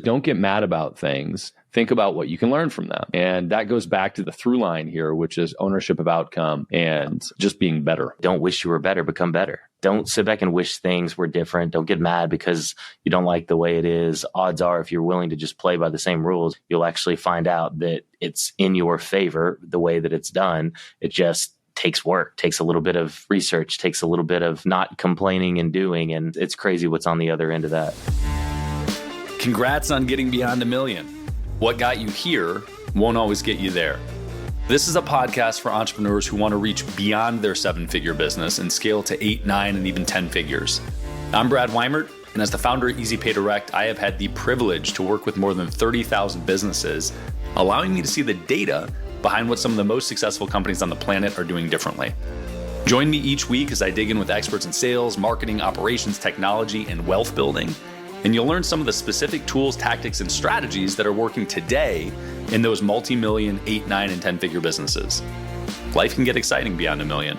Don't get mad about things. Think about what you can learn from them. And that goes back to the through line here, which is ownership of outcome and just being better. Don't wish you were better, become better. Don't sit back and wish things were different. Don't get mad because you don't like the way it is. Odds are, if you're willing to just play by the same rules, you'll actually find out that it's in your favor the way that it's done. It just takes work, takes a little bit of research, takes a little bit of not complaining and doing. And it's crazy what's on the other end of that. Congrats on getting beyond $1 million. What got you here won't always get you there. This is a podcast for entrepreneurs who want to reach beyond their 7-figure business and scale to 8, 9, and even 10 figures. I'm Brad Weimert, and as the founder of EasyPay Direct, I have had the privilege to work with more than 30,000 businesses, allowing me to see the data behind what some of the most successful companies on the planet are doing differently. Join me each week as I dig in with experts in sales, marketing, operations, technology, and wealth building. And you'll learn some of the specific tools, tactics, and strategies that are working today in those multi-million, 8, 9, and 10-figure businesses. Life can get exciting beyond $1 million.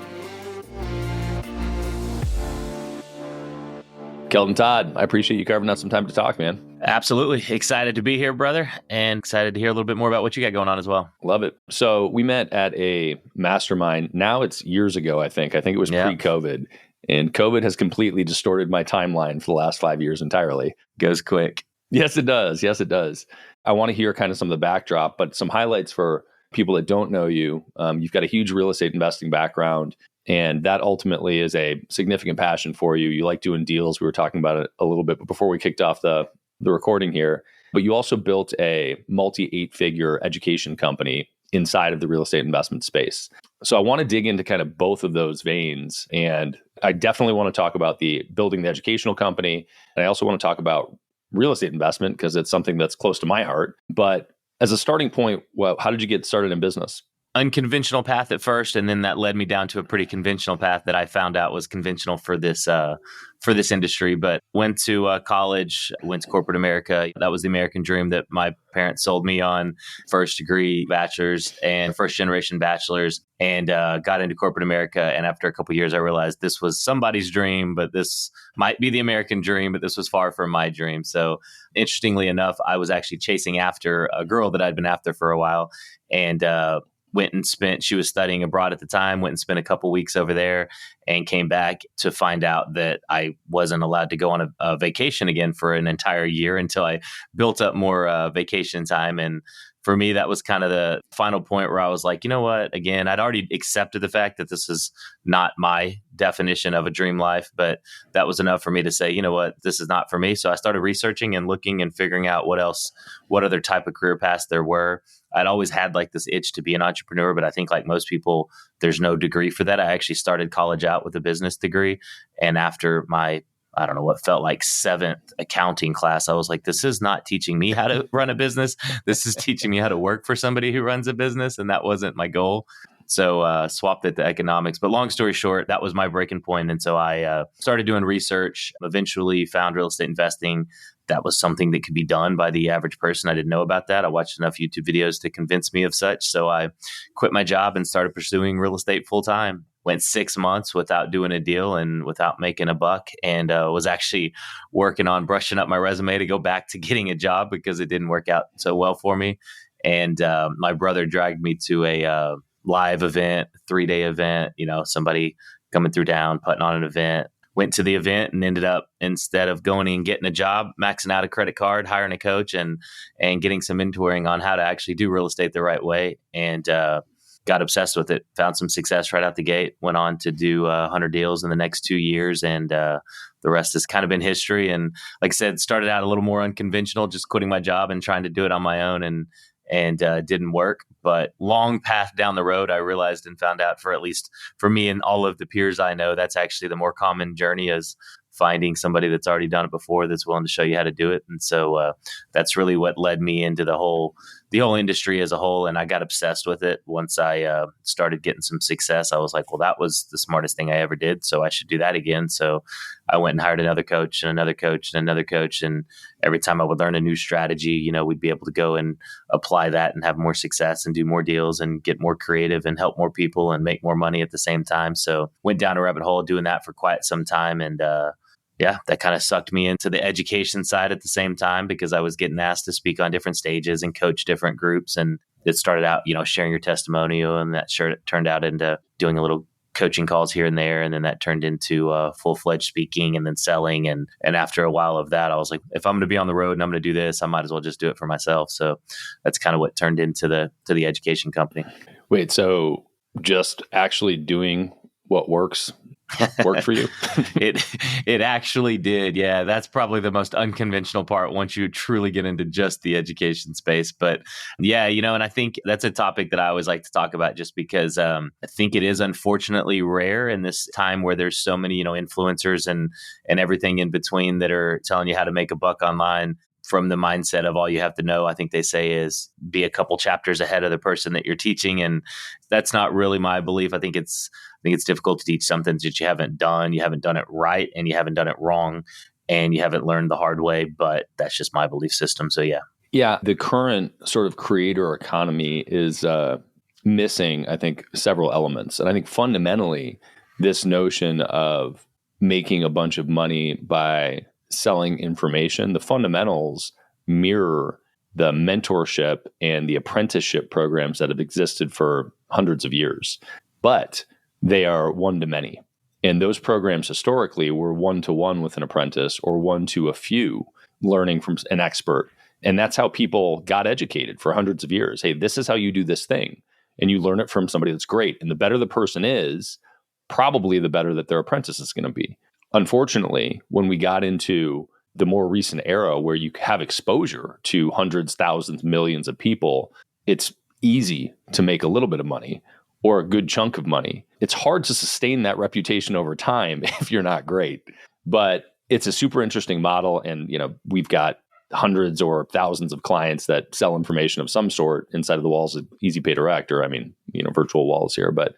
Kelton Todd, I appreciate you carving out some time to talk, man. Absolutely. Excited to be here, brother, and excited to hear a little bit more about what you got going on as well. Love it. So we met at a mastermind. Now it's years ago, I think. I think it was pre-COVID. And COVID has completely distorted my timeline for the last 5 years entirely. Goes quick. Yes, it does. Yes, it does. I want to hear kind of some of the backdrop, but some highlights for people that don't know you. You've got a huge real estate investing background, and that ultimately is a significant passion for you. You like doing deals. We were talking about it a little bit before we kicked off the recording here. But you also built a multi-8-figure education company inside of the real estate investment space. So I want to dig into kind of both of those veins. And I definitely want to talk about the building the educational company. And I also want to talk about real estate investment because it's something that's close to my heart. But as a starting point, well, how did you get started in business? Unconventional path at first, and then that led me down to a pretty conventional path that I found out was conventional for this industry. But went to college, went to corporate America. That was the American dream that my parents sold me on. First degree bachelor's and first generation bachelor's, and got into corporate America. And after a couple of years, I realized this was somebody's dream, but this might be the American dream, but this was far from my dream. So interestingly enough, I was actually chasing after a girl that I'd been after for a while, and she was studying abroad at the time, went and spent a couple weeks over there and came back to find out that I wasn't allowed to go on a vacation again for an entire year until I built up more vacation time. And for me, that was kind of the final point where I was like, you know what? Again, I'd already accepted the fact that this is not my definition of a dream life, but that was enough for me to say, you know what, this is not for me. So I started researching and looking and figuring out what other type of career paths there were. I'd always had like this itch to be an entrepreneur, but I think like most people, there's no degree for that. I actually started college out with a business degree. And after my, I don't know, what felt like 7th accounting class, I was like, this is not teaching me how to run a business. This is teaching me how to work for somebody who runs a business. And that wasn't my goal. So swapped it to economics. But long story short, that was my breaking point. And so I started doing research, eventually found real estate investing. That was something that could be done by the average person. I didn't know about that. I watched enough YouTube videos to convince me of such. So I quit my job and started pursuing real estate full time. Went 6 months without doing a deal and without making a buck, and was actually working on brushing up my resume to go back to getting a job because it didn't work out so well for me. And my brother dragged me to a live event, 3-day event, somebody coming through town, putting on an event. Went to the event and ended up, instead of going and getting a job, maxing out a credit card, hiring a coach, and getting some mentoring on how to actually do real estate the right way. And got obsessed with it, found some success right out the gate, went on to do 100 deals in the next 2 years. And the rest has kind of been history. And like I said, started out a little more unconventional, just quitting my job and trying to do it on my own, and didn't work. But long path down the road, I realized and found out, for at least for me and all of the peers I know, that's actually the more common journey, is finding somebody that's already done it before that's willing to show you how to do it. And so that's really what led me into the whole industry as a whole. And I got obsessed with it. Once I started getting some success, I was like, well, that was the smartest thing I ever did, so I should do that again. So I went and hired another coach and another coach and another coach. And every time I would learn a new strategy, we'd be able to go and apply that and have more success and do more deals and get more creative and help more people and make more money at the same time. So went down a rabbit hole doing that for quite some time, and yeah, that kind of sucked me into the education side at the same time because I was getting asked to speak on different stages and coach different groups. And it started out, sharing your testimonial, and that turned out into doing a little coaching calls here and there. And then that turned into full-fledged speaking and then selling. And after a while of that, I was like, if I'm going to be on the road and I'm going to do this, I might as well just do it for myself. So that's kind of what turned into the education company. Wait, so just actually doing what worked for you? It actually did. Yeah, that's probably the most unconventional part once you truly get into just the education space. But yeah, and I think that's a topic that I always like to talk about just because I think it is unfortunately rare in this time where there's so many, influencers and everything in between that are telling you how to make a buck online from the mindset of all you have to know, I think they say, is be a couple chapters ahead of the person that you're teaching. And that's not really my belief. I think it's difficult to teach something that you haven't done. You haven't done it right, and you haven't done it wrong, and you haven't learned the hard way. But that's just my belief system. So yeah. Yeah. The current sort of creator economy is missing, I think, several elements. And I think fundamentally, this notion of making a bunch of money by selling information, the fundamentals mirror the mentorship and the apprenticeship programs that have existed for hundreds of years, but they are one to many. And those programs historically were one-to-one with an apprentice or one to a few learning from an expert. And that's how people got educated for hundreds of years. Hey, this is how you do this thing. And you learn it from somebody that's great. And the better the person is, probably the better that their apprentice is going to be. Unfortunately, when we got into the more recent era where you have exposure to hundreds, thousands, millions of people, it's easy to make a little bit of money or a good chunk of money. It's hard to sustain that reputation over time if you're not great. But it's a super interesting model. And, we've got hundreds or thousands of clients that sell information of some sort inside of the walls of Easy Pay Direct, or virtual walls here. But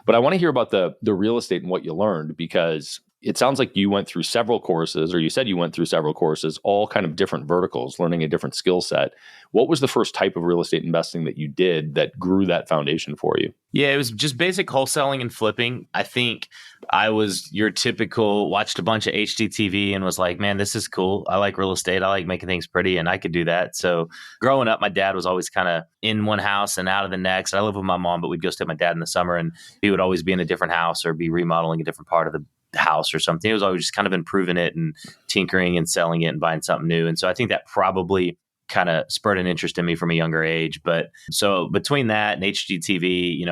I want to hear about the real estate and what you learned, because it sounds like you went through several courses, or you said you went through several courses, all kind of different verticals, learning a different skill set. What was the first type of real estate investing that you did that grew that foundation for you? Yeah, it was just basic wholesaling and flipping. I think I was your typical, watched a bunch of HGTV and was like, man, this is cool. I like real estate. I like making things pretty, and I could do that. So growing up, my dad was always kind of in one house and out of the next. I live with my mom, but we'd go stay with my dad in the summer, and he would always be in a different house or be remodeling a different part of the house or something. It was always just kind of improving it and tinkering and selling it and buying something new. And so I think that probably kind of spurred an interest in me from a younger age. But so between that and HGTV,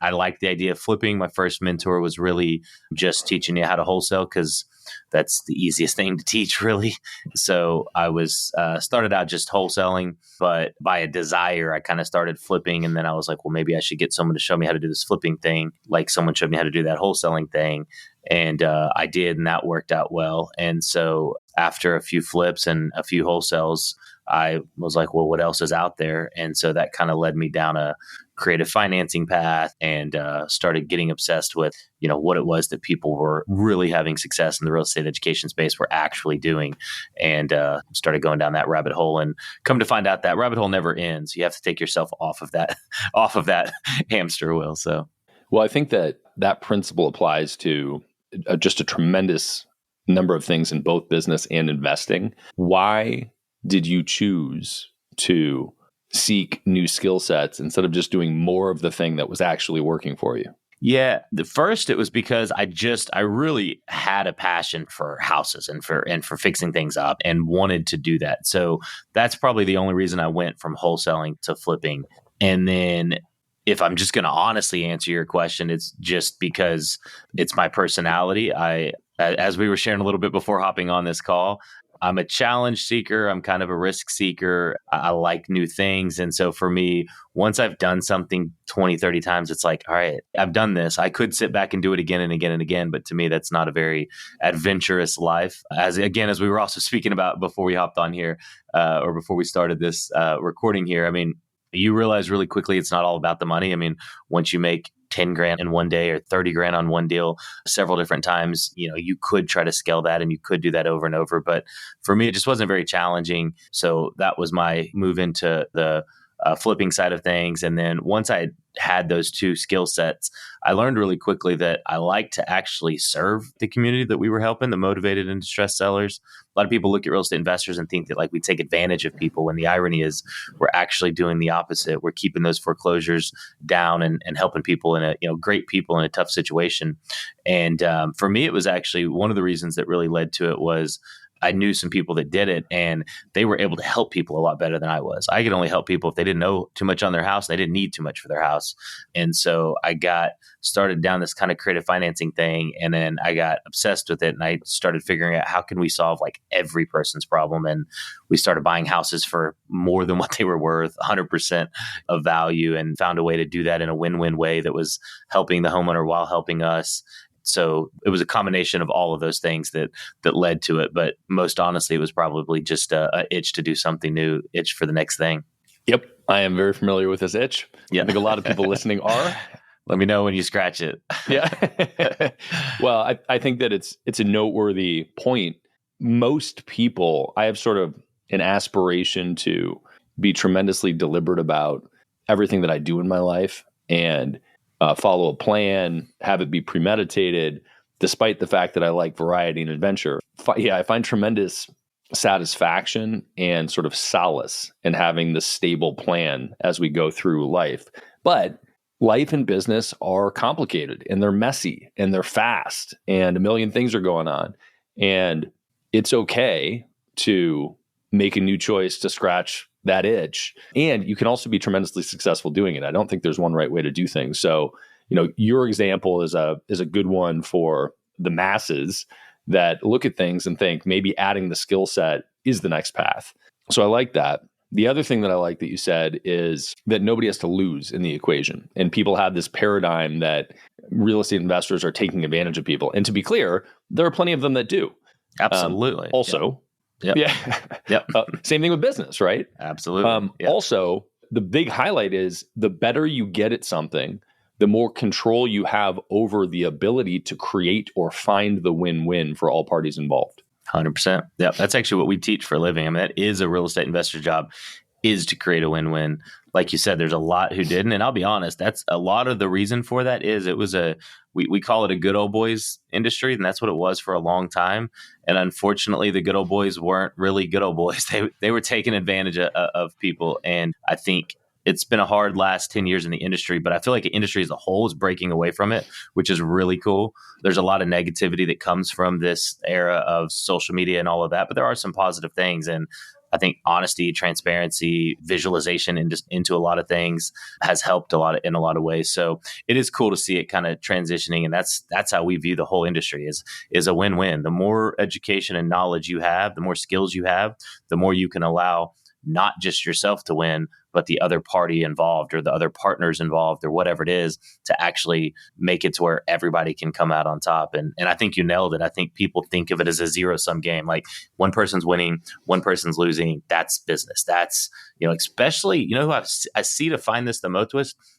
I liked the idea of flipping. My first mentor was really just teaching you how to wholesale, because that's the easiest thing to teach, really. So I was started out just wholesaling, but by a desire, I kind of started flipping. And then I was like, well, maybe I should get someone to show me how to do this flipping thing, like someone showed me how to do that wholesaling thing. And I did, and that worked out well. And so after a few flips and a few wholesales, I was like, well, what else is out there? And so that kind of led me down a creative financing path, and started getting obsessed with, what it was that people were really having success in the real estate education space were actually doing, and started going down that rabbit hole, and come to find out that rabbit hole never ends. You have to take yourself off of that hamster wheel. So, well, I think that principle applies to just a tremendous number of things in both business and investing. Why did you choose to seek new skill sets instead of just doing more of the thing that was actually working for you? Yeah, the first, it was because I really had a passion for houses and for fixing things up and wanted to do that. So that's probably the only reason I went from wholesaling to flipping. And then if I'm just going to honestly answer your question, it's just because it's my personality. As we were sharing a little bit before hopping on this call, I'm a challenge seeker. I'm kind of a risk seeker. I like new things. And so for me, once I've done something 20, 30 times, it's like, all right, I've done this. I could sit back and do it again and again and again. But to me, that's not a very adventurous life. As we were also speaking about before we hopped on here, or before we started this recording here, I mean, you realize really quickly it's not all about the money. I mean, once you make 10 grand in one day or 30 grand on one deal several different times, you could try to scale that and you could do that over and over. But for me, it just wasn't very challenging. So that was my move into the flipping side of things. And then once I had those two skill sets, I learned really quickly that I like to actually serve the community that we were helping, the motivated and distressed sellers. A lot of people look at real estate investors and think that like we take advantage of people, when the irony is we're actually doing the opposite. We're keeping those foreclosures down and helping people great people in a tough situation. And for me, it was actually one of the reasons that really led to it was I knew some people that did it, and they were able to help people a lot better than I was. I could only help people if they didn't know too much on their house. They didn't need too much for their house. And so I got started down this kind of creative financing thing. And then I got obsessed with it, and I started figuring out how can we solve like every person's problem. And we started buying houses for more than what they were worth, 100% of value, and found a way to do that in a win-win way that was helping the homeowner while helping us. So it was a combination of all of those things that led to it. But most honestly, it was probably just a itch to do something new, itch for the next thing. Yep. I am very familiar with this itch. Yeah. I think a lot of people listening are. Let me know when you scratch it. Yeah. Well, I think that it's a noteworthy point. Most people, I have sort of an aspiration to be tremendously deliberate about everything that I do in my life and follow a plan, have it be premeditated, despite the fact that I like variety and adventure. I find tremendous satisfaction and sort of solace in having this stable plan as we go through life. But life and business are complicated, and they're messy, and they're fast, and a million things are going on. And it's okay to make a new choice to scratch that itch. And you can also be tremendously successful doing it. I don't think there's one right way to do things. So, your example is a good one for the masses that look at things and think maybe adding the skill set is the next path. So I like that. The other thing that I like that you said is that nobody has to lose in the equation. And people have this paradigm that real estate investors are taking advantage of people. And to be clear, there are plenty of them that do. Absolutely. Also, Yep. yeah. Yep. Same thing with business, right? Absolutely. Yep. Also, the big highlight is the better you get at something, the more control you have over the ability to create or find the win-win for all parties involved. 100%. Yeah, that's actually what we teach for a living. I mean, that is a real estate investor's job, is to create a win-win. Like you said, there's a lot who didn't. And I'll be honest, that's a lot of the reason for that is it was we call it a good old boys industry, and that's what it was for a long time. And unfortunately, the good old boys weren't really good old boys. They were taking advantage of people. And I think it's been a hard last 10 years in the industry, but I feel like the industry as a whole is breaking away from it, which is really cool. There's a lot of negativity that comes from this era of social media and all of that, but there are some positive things. And I think honesty, transparency, visualization into a lot of things has helped in a lot of ways. So it is cool to see it kind of transitioning. And that's how we view the whole industry is a win-win. The more education and knowledge you have, the more skills you have, the more you can allow not just yourself to win, but the other party involved or the other partners involved or whatever it is to actually make it to where everybody can come out on top. And I think you nailed it. I think people think of it as a zero-sum game. Like one person's winning, one person's losing. That's business. That's, especially, who I see to find this the most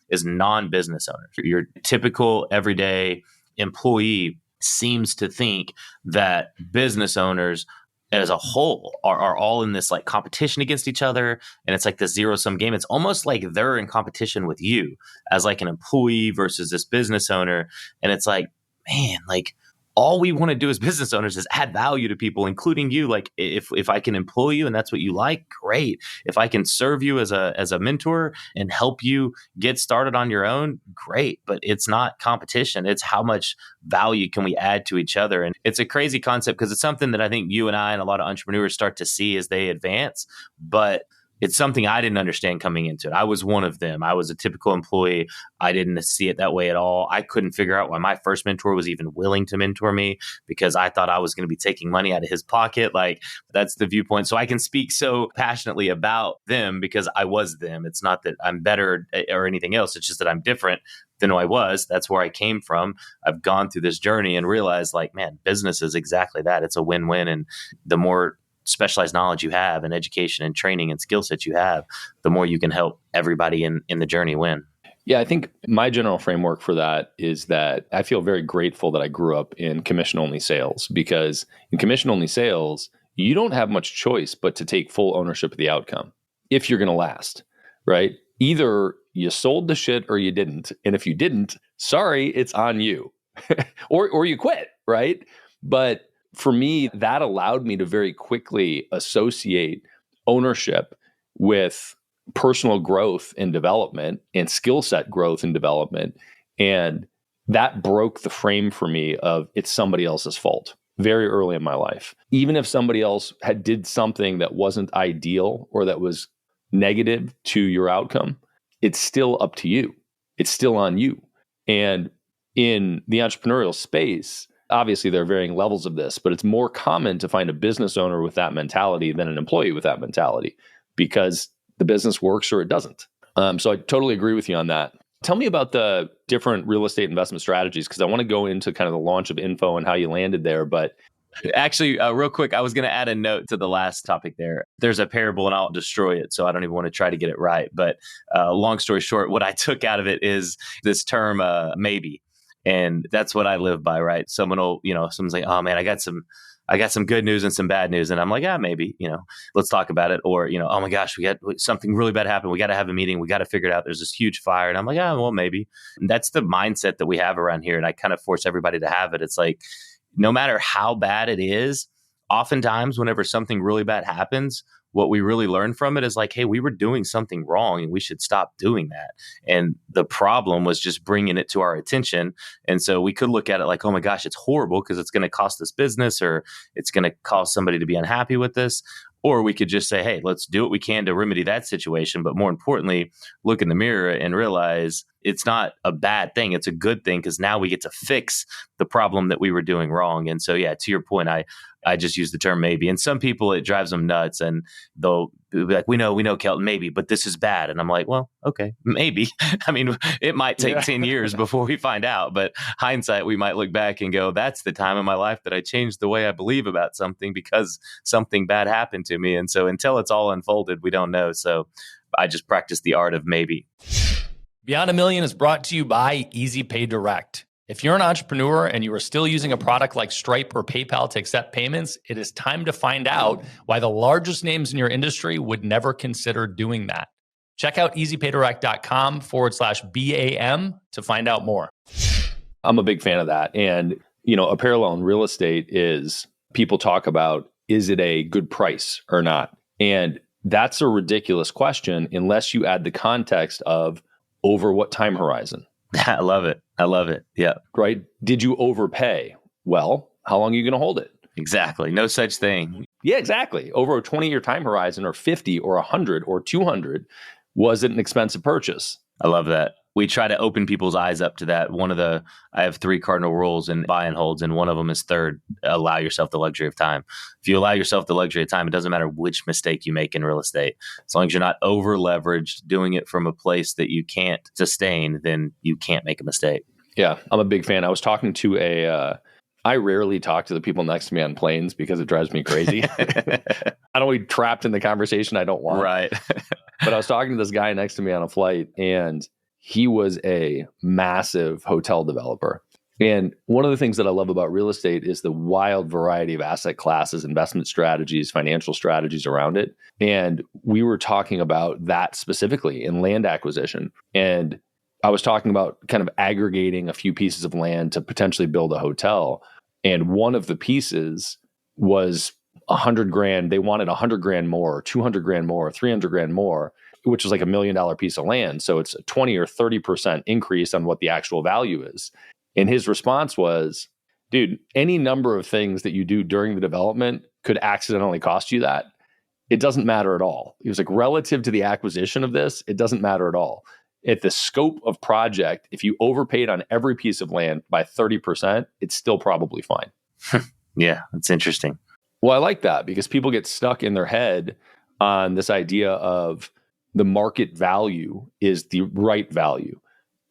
is non-business owners. Your typical everyday employee seems to think that business owners as a whole are all in this like competition against each other. And it's like the zero-sum game. It's almost like they're in competition with you as like an employee versus this business owner. And it's like, man, like all we want to do as business owners is add value to people, including you. Like if I can employ you and that's what you like, great. If I can serve you as a mentor and help you get started on your own, great. But it's not competition. It's how much value can we add to each other. And it's a crazy concept because it's something that I think you and I and a lot of entrepreneurs start to see as they advance. But it's something I didn't understand coming into it. I was one of them. I was a typical employee. I didn't see it that way at all. I couldn't figure out why my first mentor was even willing to mentor me because I thought I was going to be taking money out of his pocket. Like that's the viewpoint. So I can speak so passionately about them because I was them. It's not that I'm better or anything else. It's just that I'm different than who I was. That's where I came from. I've gone through this journey and realized like, man, business is exactly that. It's a win-win. And the more specialized knowledge you have and education and training and skill sets you have, the more you can help everybody in the journey win. Yeah, I think my general framework for that is that I feel very grateful that I grew up in commission-only sales because in commission-only sales, you don't have much choice but to take full ownership of the outcome if you're going to last. right? Either you sold the shit or you didn't. And if you didn't, sorry, it's on you. or you quit, right? But for me, that allowed me to very quickly associate ownership with personal growth and development and skill set growth and development. And that broke the frame for me of it's somebody else's fault very early in my life. Even if somebody else did something that wasn't ideal or that was negative to your outcome, it's still up to you. It's still on you. And in the entrepreneurial space, obviously there are varying levels of this, but it's more common to find a business owner with that mentality than an employee with that mentality because the business works or it doesn't. So I totally agree with you on that. Tell me about the different real estate investment strategies, because I want to go into kind of the launch of Info and how you landed there. But actually, real quick, I was going to add a note to the last topic there. There's a parable and I'll destroy it, so I don't even want to try to get it right. But long story short, what I took out of it is this term, maybe. And that's what I live by, right? Someone will, someone's like, oh man, I got some good news and some bad news. And I'm like, yeah, maybe, let's talk about it. Or, oh my gosh, we got something really bad happen. We got to have a meeting. We got to figure it out. There's this huge fire. And I'm like, well, maybe. And that's the mindset that we have around here. And I kind of force everybody to have it. It's like, no matter how bad it is, oftentimes whenever something really bad happens, what we really learn from it is like, hey, we were doing something wrong and we should stop doing that. And the problem was just bringing it to our attention. And so we could look at it like, oh my gosh, it's horrible because it's going to cost us business or it's going to cause somebody to be unhappy with this. Or we could just say, hey, let's do what we can to remedy that situation. But more importantly, look in the mirror and realize it's not a bad thing. It's a good thing because now we get to fix the problem that we were doing wrong. And so, yeah, to your point, I just use the term maybe. And some people, it drives them nuts and they'll be like, we know, Kelton, maybe, but this is bad. And I'm like, well, okay, maybe. I mean, it might take 10 years before we find out. But hindsight, we might look back and go, that's the time in my life that I changed the way I believe about something because something bad happened to me. And so until it's all unfolded, we don't know. So I just practice the art of maybe. Beyond a Million is brought to you by Easy Pay Direct. If you're an entrepreneur and you are still using a product like Stripe or PayPal to accept payments, it is time to find out why the largest names in your industry would never consider doing that. Check out easypaydirect.com/BAM to find out more. I'm a big fan of that. And, a parallel in real estate is people talk about, is it a good price or not? And that's a ridiculous question unless you add the context of over what time horizon. I love it. Yeah. Right? Did you overpay? Well, how long are you going to hold it? Exactly. No such thing. Yeah, exactly. Over a 20-year time horizon or 50 or 100 or 200, was it an expensive purchase? I love that. We try to open people's eyes up to that. I have 3 cardinal rules in buy and holds, and one of them is third, allow yourself the luxury of time. If you allow yourself the luxury of time, it doesn't matter which mistake you make in real estate. As long as you're not over leveraged, doing it from a place that you can't sustain, then you can't make a mistake. Yeah, I'm a big fan. I was talking to I rarely talk to the people next to me on planes because it drives me crazy. I don't want to be trapped in the conversation I don't want. Right. But I was talking to this guy next to me on a flight, and he was a massive hotel developer. And one of the things that I love about real estate is the wild variety of asset classes, investment strategies, financial strategies around it. And we were talking about that specifically in land acquisition. And I was talking about kind of aggregating a few pieces of land to potentially build a hotel. And one of the pieces was $100,000. They wanted $100,000 more, $200,000 more, $300,000 more, which is like $1 million piece of land. So it's a 20 or 30% increase on what the actual value is. And his response was, dude, any number of things that you do during the development could accidentally cost you that. It doesn't matter at all. He was like, relative to the acquisition of this, it doesn't matter at all. At the scope of project, if you overpaid on every piece of land by 30%, it's still probably fine. Yeah, that's interesting. Well, I like that because people get stuck in their head on this idea of the market value is the right value.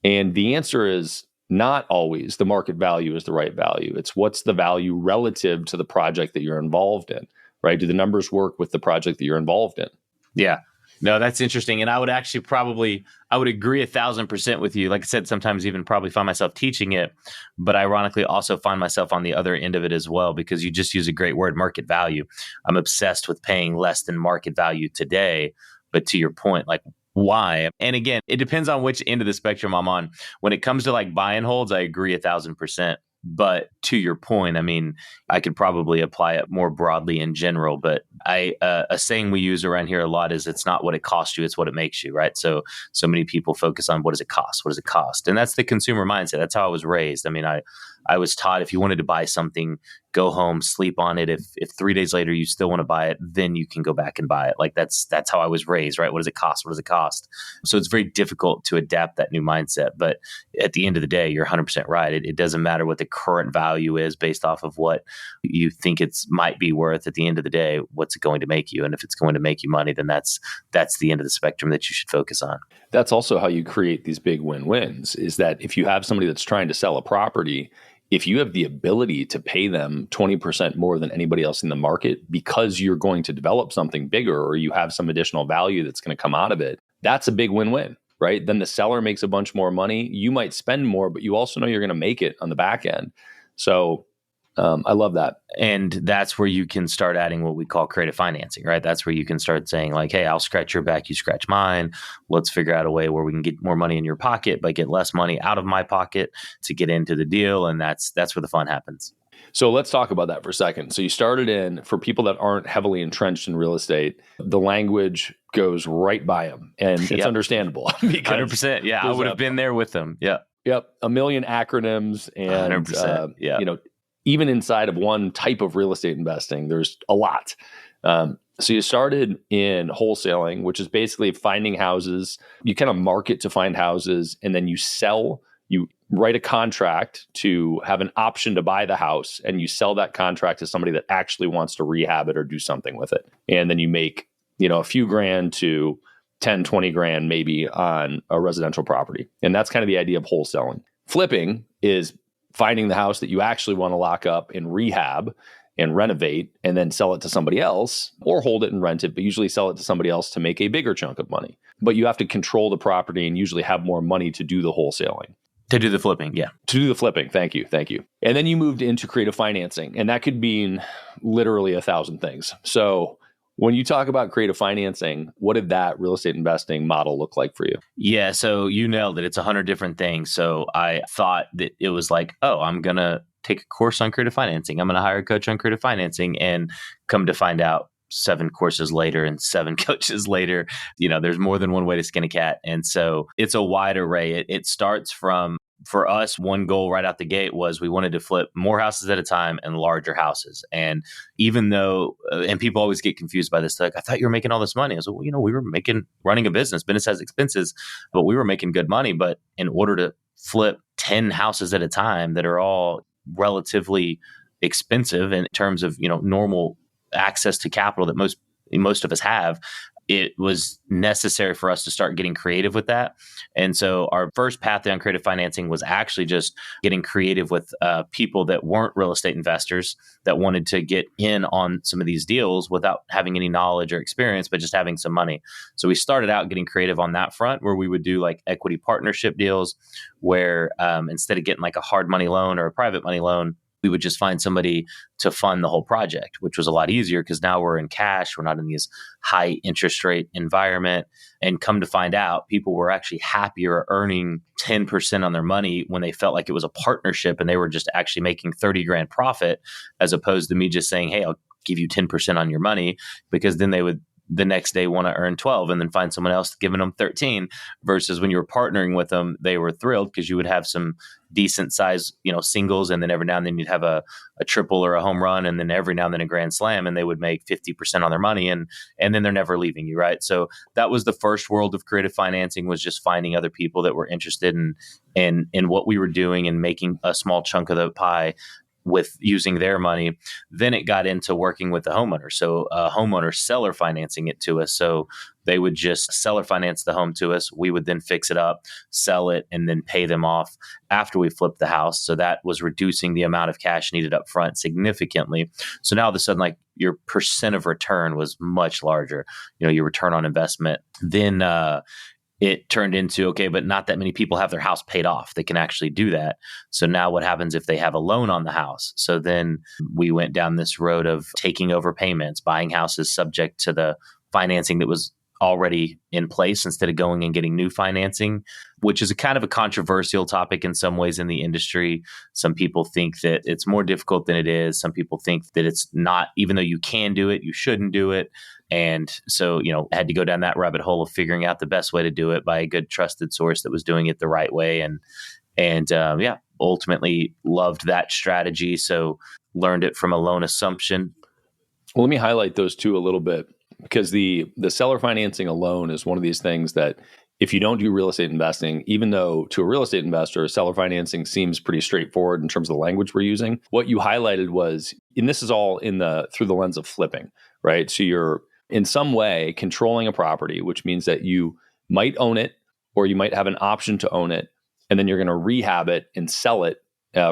And the answer is not always the market value is the right value. It's what's the value relative to the project that you're involved in, right? Do the numbers work with the project that you're involved in? Yeah. No, that's interesting. And I would actually I would agree 1,000% with you. Like I said, sometimes even probably find myself teaching it, but ironically also find myself on the other end of it as well, because you just use a great word, market value. I'm obsessed with paying less than market value today. But to your point, like Why? And again, it depends on which end of the spectrum I'm on. When it comes to like buy and holds, I agree 1,000%. But to your point, I mean, I could probably apply it more broadly in general. But a saying we use around here a lot is it's not what it costs you, it's what it makes you, right? So many people focus on what does it cost? What does it cost? And that's the consumer mindset. That's how I was raised. I mean, I was taught if you wanted to buy something, go home, sleep on it. If 3 days later you still want to buy it, then you can go back and buy it. Like that's how I was raised, right? What does it cost? What does it cost? So it's very difficult to adapt that new mindset. But at the end of the day, you're 100% right. It doesn't matter what the current value is based off of what you think it's might be worth. At the end of the day, what's it going to make you? And if it's going to make you money, then that's the end of the spectrum that you should focus on. That's also how you create these big win-wins, is that if you have somebody that's trying to sell a property, if you have the ability to pay them 20% more than anybody else in the market because you're going to develop something bigger or you have some additional value that's going to come out of it, that's a big win-win, right? Then the seller makes a bunch more money. You might spend more, but you also know you're going to make it on the back end. So I love that. And that's where you can start adding what we call creative financing, right? That's where you can start saying like, hey, I'll scratch your back, you scratch mine. Let's figure out a way where we can get more money in your pocket, but get less money out of my pocket to get into the deal. And that's where the fun happens. So let's talk about that for a second. So you started in, for people that aren't heavily entrenched in real estate, the language goes right by them. And it's understandable. 100%. Yeah, I would have been there with them. Yeah. Yep. A million acronyms and, 100%. Yeah. Even inside of one type of real estate investing, there's a lot. So you started in wholesaling, which is basically finding houses. You kind of market to find houses, and then you sell. You write a contract to have an option to buy the house, and you sell that contract to somebody that actually wants to rehab it or do something with it. And then you make, a few grand to 10, 20 grand maybe on a residential property. And that's kind of the idea of wholesaling. Flipping is finding the house that you actually want to lock up and rehab and renovate and then sell it to somebody else, or hold it and rent it, but usually sell it to somebody else to make a bigger chunk of money. But you have to control the property and usually have more money to do the wholesaling. To do the flipping, yeah. To do the flipping, thank you. And then you moved into creative financing, and that could mean literally 1,000 things. So when you talk about creative financing, what did that real estate investing model look like for you? Yeah, so you nailed it. It's 100 different things. So I thought that it was like, oh, I'm going to take a course on creative financing. I'm going to hire a coach on creative financing, and come to find out 7 courses later and 7 coaches later, there's more than one way to skin a cat. And so it's a wide array. It starts from, for us, one goal right out the gate was we wanted to flip more houses at a time and larger houses. And even though, and people always get confused by this, like, I thought you were making all this money. I was like, well, we were running a business has expenses, but we were making good money. But in order to flip 10 houses at a time that are all relatively expensive in terms of, normal access to capital that most of us have, it was necessary for us to start getting creative with that. And so our first path on creative financing was actually just getting creative with people that weren't real estate investors that wanted to get in on some of these deals without having any knowledge or experience, but just having some money. So we started out getting creative on that front, where we would do like equity partnership deals where instead of getting like a hard money loan or a private money loan, we would just find somebody to fund the whole project, which was a lot easier because now we're in cash. We're not in these high interest rate environment. And come to find out, people were actually happier earning 10% on their money when they felt like it was a partnership and they were just actually making 30 grand profit, as opposed to me just saying, hey, I'll give you 10% on your money, because then they would the next day want to earn 12 and then find someone else giving them 13, versus when you were partnering with them, they were thrilled because you would have some decent size, singles. And then every now and then you'd have a triple or a home run. And then every now and then a grand slam, and they would make 50% on their money. And then they're never leaving you. Right. So that was the first world of creative financing, was just finding other people that were interested in what we were doing and making a small chunk of the pie with using their money. Then it got into working with the homeowner. So a homeowner seller financing it to us. So they would just seller finance the home to us. We would then fix it up, sell it, and then pay them off after we flipped the house. So that was reducing the amount of cash needed up front significantly. So now all of a sudden, like, your percent of return was much larger, your return on investment. Then it turned into, okay, but not that many people have their house paid off. They can actually do that. So now what happens if they have a loan on the house? So then we went down this road of taking over payments, buying houses subject to the financing that was already in place instead of going and getting new financing, which is a kind of a controversial topic in some ways in the industry. Some people think that it's more difficult than it is. Some people think that it's not, even though you can do it, you shouldn't do it. And so, I had to go down that rabbit hole of figuring out the best way to do it by a good trusted source that was doing it the right way. And ultimately loved that strategy. So learned it from a loan assumption. Well, let me highlight those two a little bit, because the seller financing alone is one of these things that if you don't do real estate investing, even though to a real estate investor, seller financing seems pretty straightforward in terms of the language we're using, what you highlighted was, and this is all through the lens of flipping, right? So you're in some way controlling a property, which means that you might own it or you might have an option to own it, and then you're going to rehab it and sell it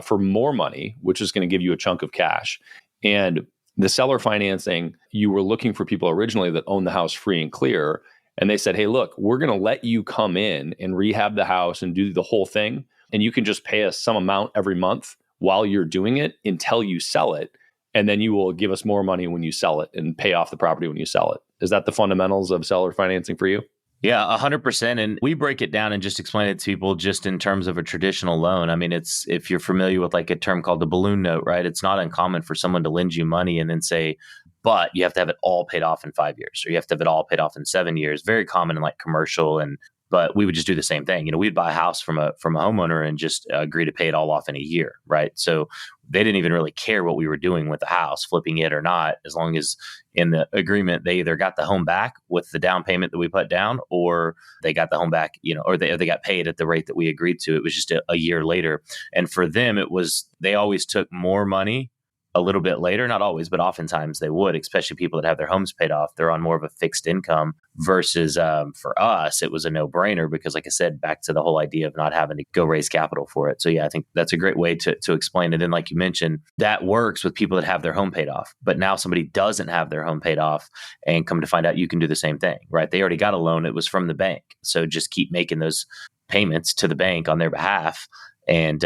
for more money, which is going to give you a chunk of cash. And the seller financing, you were looking for people originally that own the house free and clear. And they said, hey, look, we're going to let you come in and rehab the house and do the whole thing. And you can just pay us some amount every month while you're doing it until you sell it. And then you will give us more money when you sell it and pay off the property when you sell it. Is that the fundamentals of seller financing for you? Yeah, 100%. And we break it down and just explain it to people just in terms of a traditional loan. I mean, it's, if you're familiar with like a term called the balloon note, right? It's not uncommon for someone to lend you money and then say, but you have to have it all paid off in 5 years, or you have to have it all paid off in 7 years. Very common in like commercial. But we would just do the same thing. We'd buy a house from a homeowner and just agree to pay it all off in a year, right? So they didn't even really care what we were doing with the house, flipping it or not, as long as in the agreement they either got the home back with the down payment that we put down, or they got the home back, or they got paid at the rate that we agreed to. It was just a year later. And for them, it was, they always took more money a little bit later, not always, but oftentimes they would, especially people that have their homes paid off. They're on more of a fixed income versus for us, it was a no-brainer because, like I said, back to the whole idea of not having to go raise capital for it. So yeah, I think that's a great way to explain it. And like you mentioned, that works with people that have their home paid off. But now somebody doesn't have their home paid off, and come to find out you can do the same thing, right? They already got a loan. It was from the bank. So just keep making those payments to the bank on their behalf. And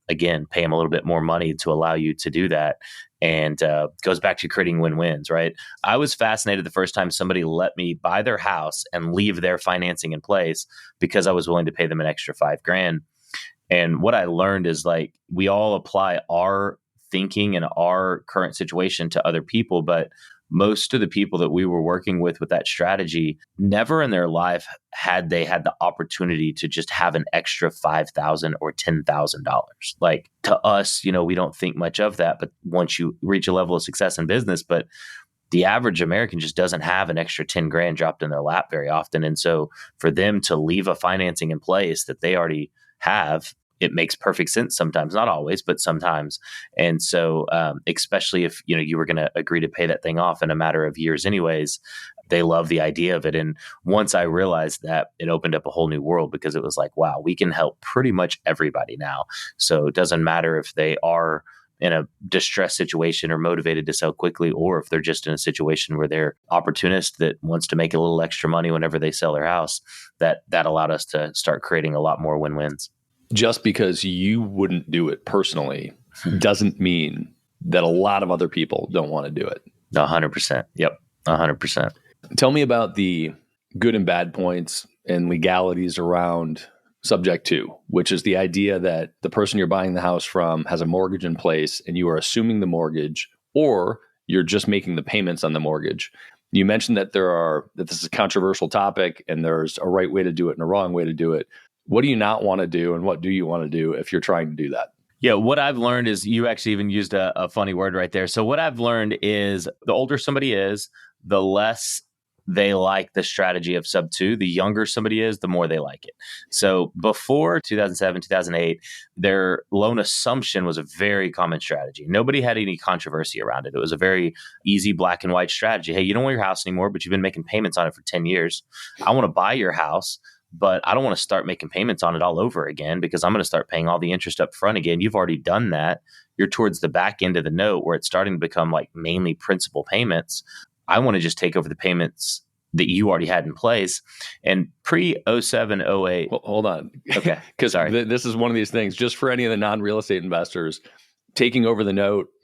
again, pay them a little bit more money to allow you to do that. And goes back to creating win-wins, right? I was fascinated the first time somebody let me buy their house and leave their financing in place because I was willing to pay them an extra $5,000. And what I learned is, like, we all apply our thinking and our current situation to other people, but most of the people that we were working with that strategy never in their life had they had the opportunity to just have an extra $5,000 or $10,000. Like, to us, we don't think much of that, but once you reach a level of success in business, but the average American just doesn't have an extra 10 grand dropped in their lap very often. And so for them to leave a financing in place that they already have, it makes perfect sense sometimes, not always, but sometimes. And so, especially if, you were going to agree to pay that thing off in a matter of years anyways, they love the idea of it. And once I realized that, it opened up a whole new world, because it was like, wow, we can help pretty much everybody now. So it doesn't matter if they are in a distressed situation or motivated to sell quickly, or if they're just in a situation where they're opportunist that wants to make a little extra money whenever they sell their house. That allowed us to start creating a lot more win-wins. Just because you wouldn't do it personally doesn't mean that a lot of other people don't want to do it. 100%. Yep. 100%. Tell me about the good and bad points and legalities around subject to, which is the idea that the person you're buying the house from has a mortgage in place and you are assuming the mortgage, or you're just making the payments on the mortgage. You mentioned that that this is a controversial topic and there's a right way to do it and a wrong way to do it. What do you not want to do, and what do you want to do if you're trying to do that? Yeah, what I've learned is, you actually even used a funny word right there. So what I've learned is, the older somebody is, the less they like the strategy of sub 2. The younger somebody is, the more they like it. So before 2007, 2008, their loan assumption was a very common strategy. Nobody had any controversy around it. It was a very easy black and white strategy. Hey, you don't want your house anymore, but you've been making payments on it for 10 years. I want to buy your house, but I don't want to start making payments on it all over again, because I'm going to start paying all the interest up front again. You've already done that. You're towards the back end of the note where it's starting to become like mainly principal payments. I want to just take over the payments that you already had in place. And pre-07, 08. Well, hold on. Okay. Because this is one of these things, just for any of the non-real estate investors, taking over the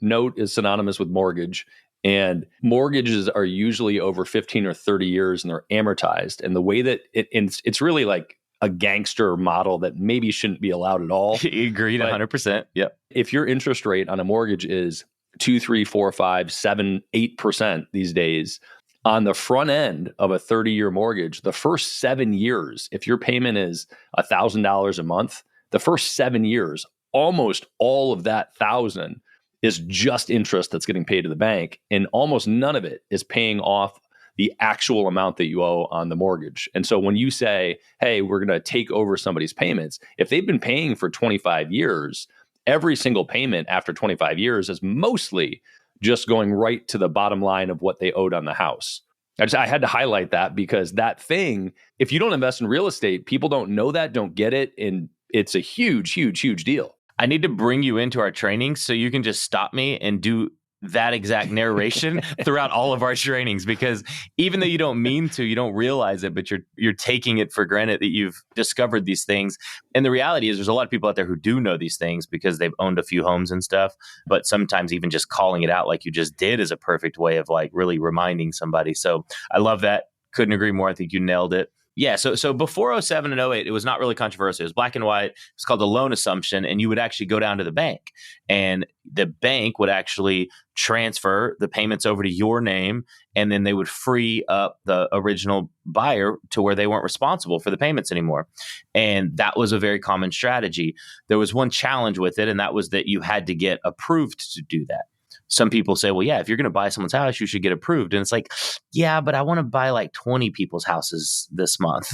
note is synonymous with mortgage. And mortgages are usually over 15 or 30 years and they're amortized. And the way that it's really like a gangster model that maybe shouldn't be allowed at all. Agreed, 100%. Yep. If your interest rate on a mortgage is 2, 3, 4, 5, 7, 8% these days, on the front end of a 30-year mortgage, the first 7 years, if your payment is $1,000 a month, the first 7 years, almost all of that 1,000 is just interest that's getting paid to the bank, and almost none of it is paying off the actual amount that you owe on the mortgage. And so when you say, hey, we're going to take over somebody's payments, if they've been paying for 25 years, every single payment after 25 years is mostly just going right to the bottom line of what they owed on the house. I had to highlight that because that thing, if you don't invest in real estate, people don't know that, don't get it. And it's a huge, huge, huge deal. I need to bring you into our training so you can just stop me and do that exact narration throughout all of our trainings, because even though you don't mean to, you don't realize it, but you're taking it for granted that you've discovered these things. And the reality is there's a lot of people out there who do know these things because they've owned a few homes and stuff, but sometimes even just calling it out like you just did is a perfect way of like really reminding somebody. So I love that. Couldn't agree more. I think you nailed it. Yeah. So before 07 and 08, it was not really controversial. It was black and white. It's called the loan assumption. And you would actually go down to the bank and the bank would actually transfer the payments over to your name. And then they would free up the original buyer to where they weren't responsible for the payments anymore. And that was a very common strategy. There was one challenge with it, and that was that you had to get approved to do that. Some people say, well, yeah, if you're going to buy someone's house, you should get approved. And it's like, yeah, but I want to buy like 20 people's houses this month.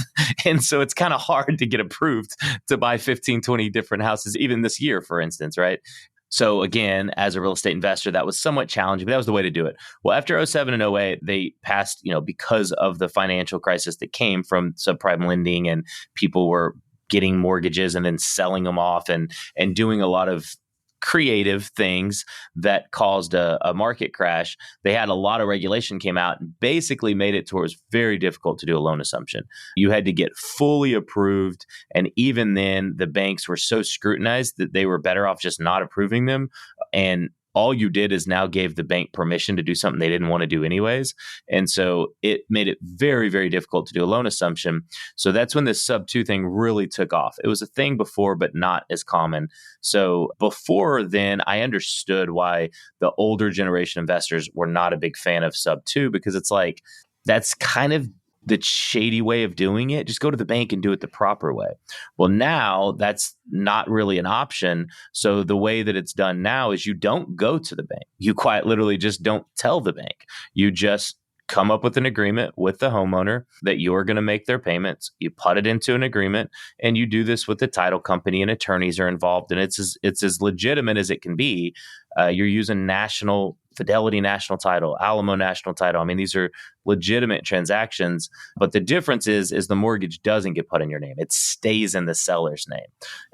And so it's kind of hard to get approved to buy 15, 20 different houses, even this year, for instance, right? So again, as a real estate investor, that was somewhat challenging, but that was the way to do it. Well, after 07 and 08, they passed, because of the financial crisis that came from subprime lending and people were getting mortgages and then selling them off and doing a lot of creative things that caused a market crash. They had a lot of regulation came out and basically made it to where it was very difficult to do a loan assumption. You had to get fully approved. And even then, the banks were so scrutinized that they were better off just not approving them. And all you did is now gave the bank permission to do something they didn't want to do anyways. And so it made it very, very difficult to do a loan assumption. So that's when this sub 2 thing really took off. It was a thing before, but not as common. So before then, I understood why the older generation investors were not a big fan of sub 2, because it's like, that's kind of the shady way of doing it. Just go to the bank and do it the proper way. Well, now that's not really an option. So the way that it's done now is you don't go to the bank. You quite literally just don't tell the bank. You just come up with an agreement with the homeowner that you're going to make their payments. You put it into an agreement, and you do this with the title company, and attorneys are involved, and it's as legitimate as it can be. You're using national Fidelity National Title, Alamo National Title. I mean, these are legitimate transactions, but the difference is the mortgage doesn't get put in your name. It stays in the seller's name.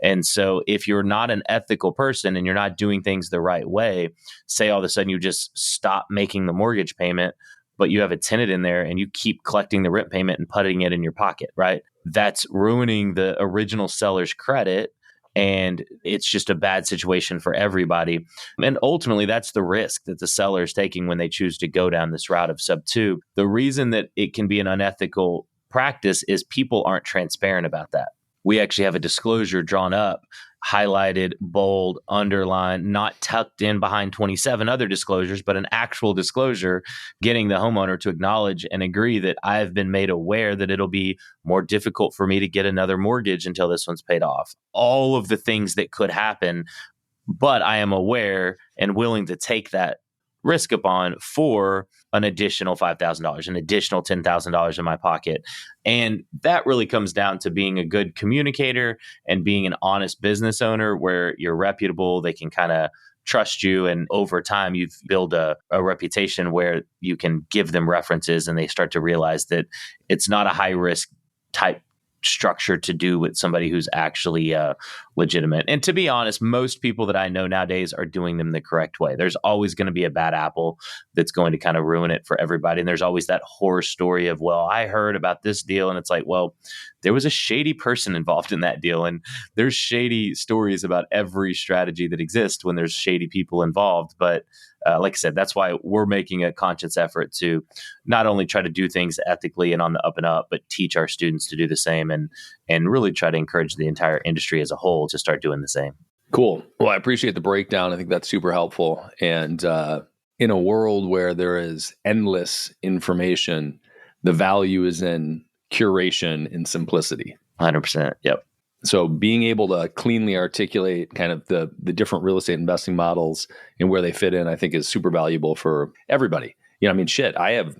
And so if you're not an ethical person and you're not doing things the right way, say all of a sudden you just stop making the mortgage payment, but you have a tenant in there and you keep collecting the rent payment and putting it in your pocket, right? That's ruining the original seller's credit. And it's just a bad situation for everybody. And ultimately, that's the risk that the seller is taking when they choose to go down this route of sub 2. The reason that it can be an unethical practice is people aren't transparent about that. We actually have a disclosure drawn up, highlighted, bold, underlined, not tucked in behind 27 other disclosures, but an actual disclosure getting the homeowner to acknowledge and agree that I have been made aware that it'll be more difficult for me to get another mortgage until this one's paid off. All of the things that could happen, but I am aware and willing to take that risk upon for an additional $5,000, an additional $10,000 in my pocket. And that really comes down to being a good communicator and being an honest business owner where you're reputable, they can kind of trust you. And over time, you've built a reputation where you can give them references and they start to realize that it's not a high risk type structure to do with somebody who's actually legitimate. And to be honest, most people that I know nowadays are doing them the correct way. There's always going to be a bad apple that's going to kind of ruin it for everybody. And there's always that horror story of, well, I heard about this deal. And it's like, well, there was a shady person involved in that deal. And there's shady stories about every strategy that exists when there's shady people involved. But like I said, that's why we're making a conscious effort to not only try to do things ethically and on the up and up, but teach our students to do the same and really try to encourage the entire industry as a whole to start doing the same. Cool. Well, I appreciate the breakdown. I think that's super helpful. And in a world where there is endless information, the value is in curation and simplicity. 100%. Yep. So being able to cleanly articulate kind of the different real estate investing models and where they fit in, I think is super valuable for everybody. I mean, shit, I have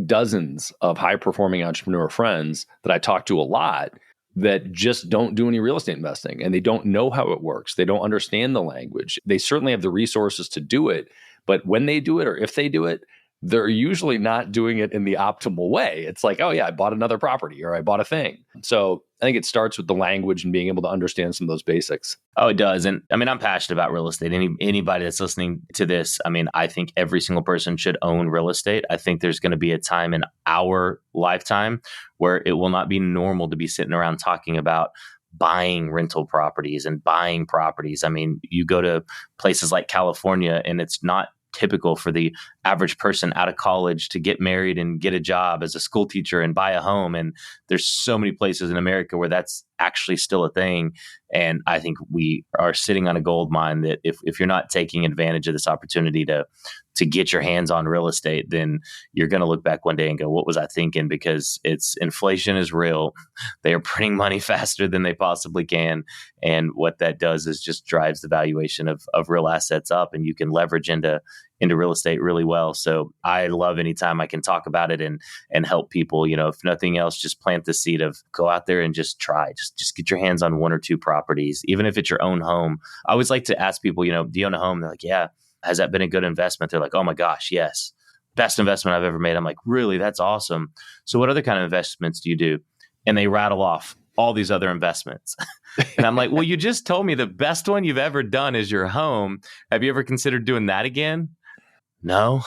dozens of high performing entrepreneur friends that I talk to a lot that just don't do any real estate investing and they don't know how it works. They don't understand the language. They certainly have the resources to do it, but when they do it or if they do it, they're usually not doing it in the optimal way. It's like, oh yeah, I bought another property or I bought a thing. So I think it starts with the language and being able to understand some of those basics. Oh, it does. And I mean, I'm passionate about real estate. Anybody that's listening to this, I mean, I think every single person should own real estate. I think there's going to be a time in our lifetime where it will not be normal to be sitting around talking about buying rental properties and buying properties. I mean, you go to places like California and it's not typical for the average person out of college to get married and get a job as a school teacher and buy a home. And there's so many places in America where that's actually still a thing. And I think we are sitting on a gold mine that if you're not taking advantage of this opportunity to get your hands on real estate, then you're going to look back one day and go, what was I thinking? Because inflation is real. They are printing money faster than they possibly can. And what that does is just drives the valuation of real assets up, and you can leverage into real estate really well. So I love anytime I can talk about it and help people, if nothing else, just plant the seed of go out there and just try, just get your hands on one or two properties, even if it's your own home. I always like to ask people, do you own a home? They're like, yeah. Has that been a good investment? They're like, oh my gosh, yes. Best investment I've ever made. I'm like, really? That's awesome. So what other kind of investments do you do? And they rattle off all these other investments. And I'm like, well, you just told me the best one you've ever done is your home. Have you ever considered doing that again? No.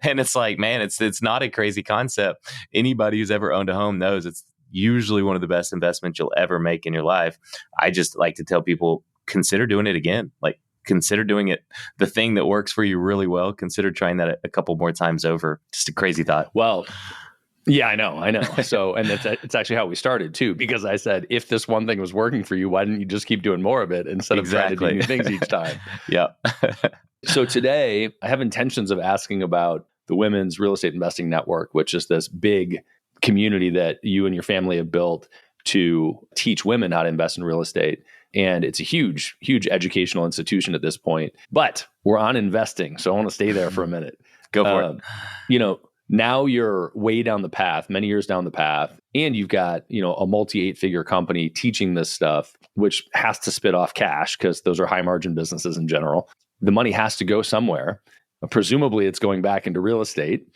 And it's like, man, it's not a crazy concept. Anybody who's ever owned a home knows it's usually one of the best investments you'll ever make in your life. I just like to tell people, consider doing it again. Like, consider doing it, the thing that works for you really well. Consider trying that a couple more times over. Just a crazy thought. Well, yeah, I know. So, and it's actually how we started too, because I said, if this one thing was working for you, why didn't you just keep doing more of it instead of trying to do new things each time? Yeah. So today I have intentions of asking about the Women's Real Estate Investing Network, which is this big community that you and your family have built to teach women how to invest in real estate. And it's a huge, huge educational institution at this point. But we're on investing, so I want to stay there for a minute. Go for it. Now you're way down the path, many years down the path, and you've got, a multi-8-figure company teaching this stuff, which has to spit off cash because those are high margin businesses in general. The money has to go somewhere. Presumably it's going back into real estate.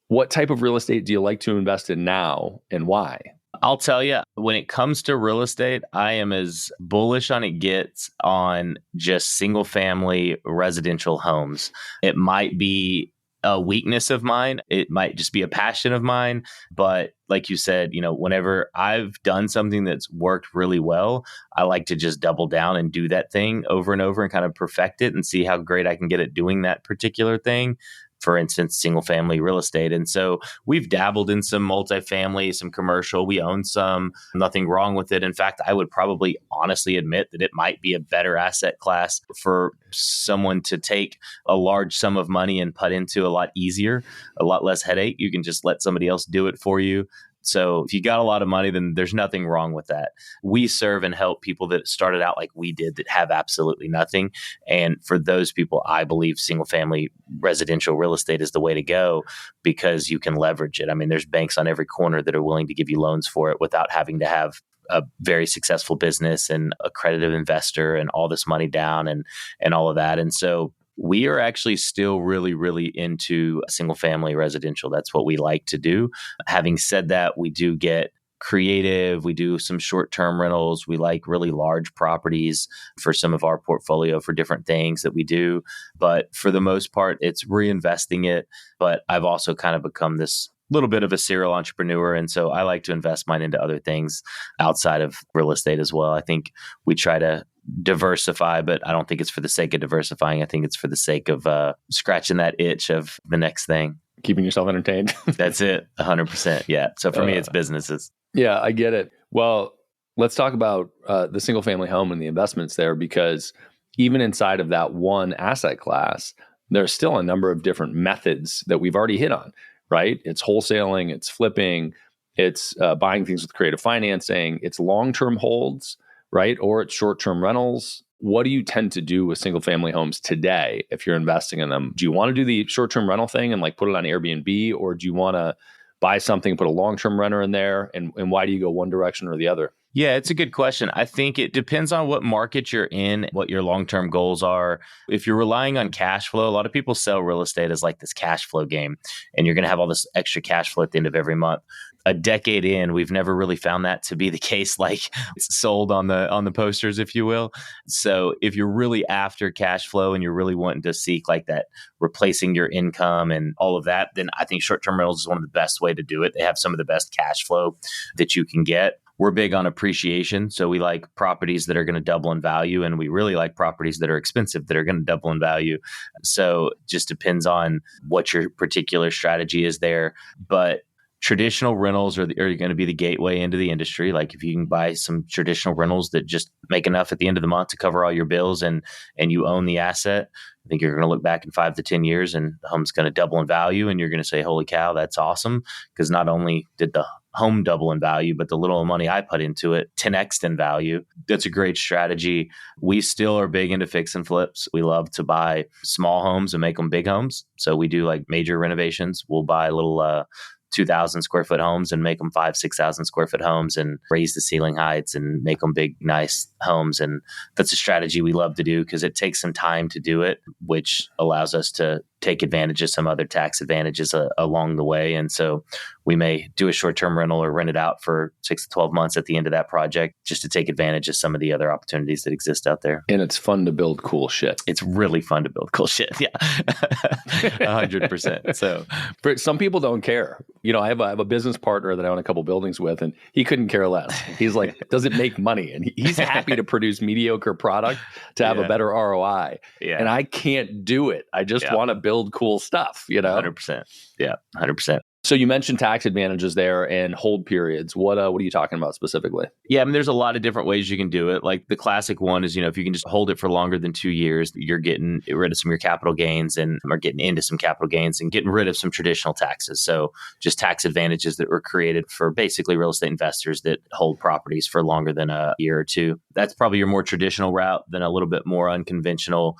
What type of real estate do you like to invest in now and why? I'll tell you, when it comes to real estate, I am as bullish on it gets on just single family residential homes. It might be a weakness of mine. It might just be a passion of mine. But like you said, whenever I've done something that's worked really well, I like to just double down and do that thing over and over and kind of perfect it and see how great I can get at doing that particular thing. For instance, single family real estate. And so we've dabbled in some multifamily, some commercial. We own some, nothing wrong with it. In fact, I would probably honestly admit that it might be a better asset class for someone to take a large sum of money and put into a lot easier, a lot less headache. You can just let somebody else do it for you. So if you got a lot of money, then there's nothing wrong with that. We serve and help people that started out like we did that have absolutely nothing. And for those people, I believe single family residential real estate is the way to go because you can leverage it. I mean, there's banks on every corner that are willing to give you loans for it without having to have a very successful business and accredited investor and all this money down and all of that. And so we are actually still really, really into single family residential. That's what we like to do. Having said that, we do get creative. We do some short-term rentals. We like really large properties for some of our portfolio for different things that we do. But for the most part, it's reinvesting it. But I've also kind of become this little bit of a serial entrepreneur. And so I like to invest mine into other things outside of real estate as well. I think we try to diversify, but I don't think it's for the sake of diversifying. I think it's for the sake of scratching that itch of the next thing. Keeping yourself entertained. That's it. 100%. Yeah. So for me, it's businesses. Yeah, I get it. Well, let's talk about the single family home and the investments there, because even inside of that one asset class, there's still a number of different methods that we've already hit on, right? It's wholesaling, it's flipping, it's buying things with creative financing, it's long-term holds, right? Or it's short-term rentals. What do you tend to do with single family homes today if you're investing in them? Do you want to do the short-term rental thing and like put it on Airbnb, or do you want to buy something, put a long-term renter in there? And why do you go one direction or the other? Yeah, it's a good question. I think it depends on what market you're in, what your long-term goals are. If you're relying on cash flow, a lot of people sell real estate as like this cash flow game, and you're going to have all this extra cash flow at the end of every month. A decade in, we've never really found that to be the case, like it's sold on the posters, if you will. So if you're really after cash flow and you're really wanting to seek like that replacing your income and all of that, then I think short-term rentals is one of the best way to do it. They have some of the best cash flow that you can get. We're big on appreciation. So we like properties that are going to double in value, and we really like properties that are expensive that are going to double in value. So it just depends on what your particular strategy is there. But traditional rentals are going to be the gateway into the industry. Like if you can buy some traditional rentals that just make enough at the end of the month to cover all your bills, and you own the asset, I think you're going to look back in 5 to 10 years and the home's going to double in value, and you're going to say, holy cow, that's awesome. Because not only did the home double in value, but the little money I put into it 10x'd in value. That's a great strategy. We still are big into fix and flips. We love to buy small homes and make them big homes. So we do like major renovations. We'll buy little 2,000 square foot homes and make them 5,000, 6,000 square foot homes and raise the ceiling heights and make them big, nice homes. And that's a strategy we love to do because it takes some time to do it, which allows us to take advantage of some other tax advantages along the way. And so we may do a short-term rental or rent it out for 6 to 12 months at the end of that project just to take advantage of some of the other opportunities that exist out there. And it's fun to build cool shit. It's really fun to build cool shit. Yeah. 100%. So for some people don't care. You know, I have a business partner that I own a couple buildings with, and he couldn't care less. He's like, does it make money? And he's happy to produce mediocre product to have a better ROI. Yeah. And I can't do it. I just want to build cool stuff, you know? 100%. Yeah, 100%. So you mentioned tax advantages there and hold periods. What are you talking about specifically? Yeah, I mean, there's a lot of different ways you can do it. Like the classic one is, if you can just hold it for longer than 2 years, you're getting rid of some of your capital gains or getting into some capital gains and getting rid of some traditional taxes. So just tax advantages that were created for basically real estate investors that hold properties for longer than a year or two. That's probably your more traditional route than a little bit more unconventional.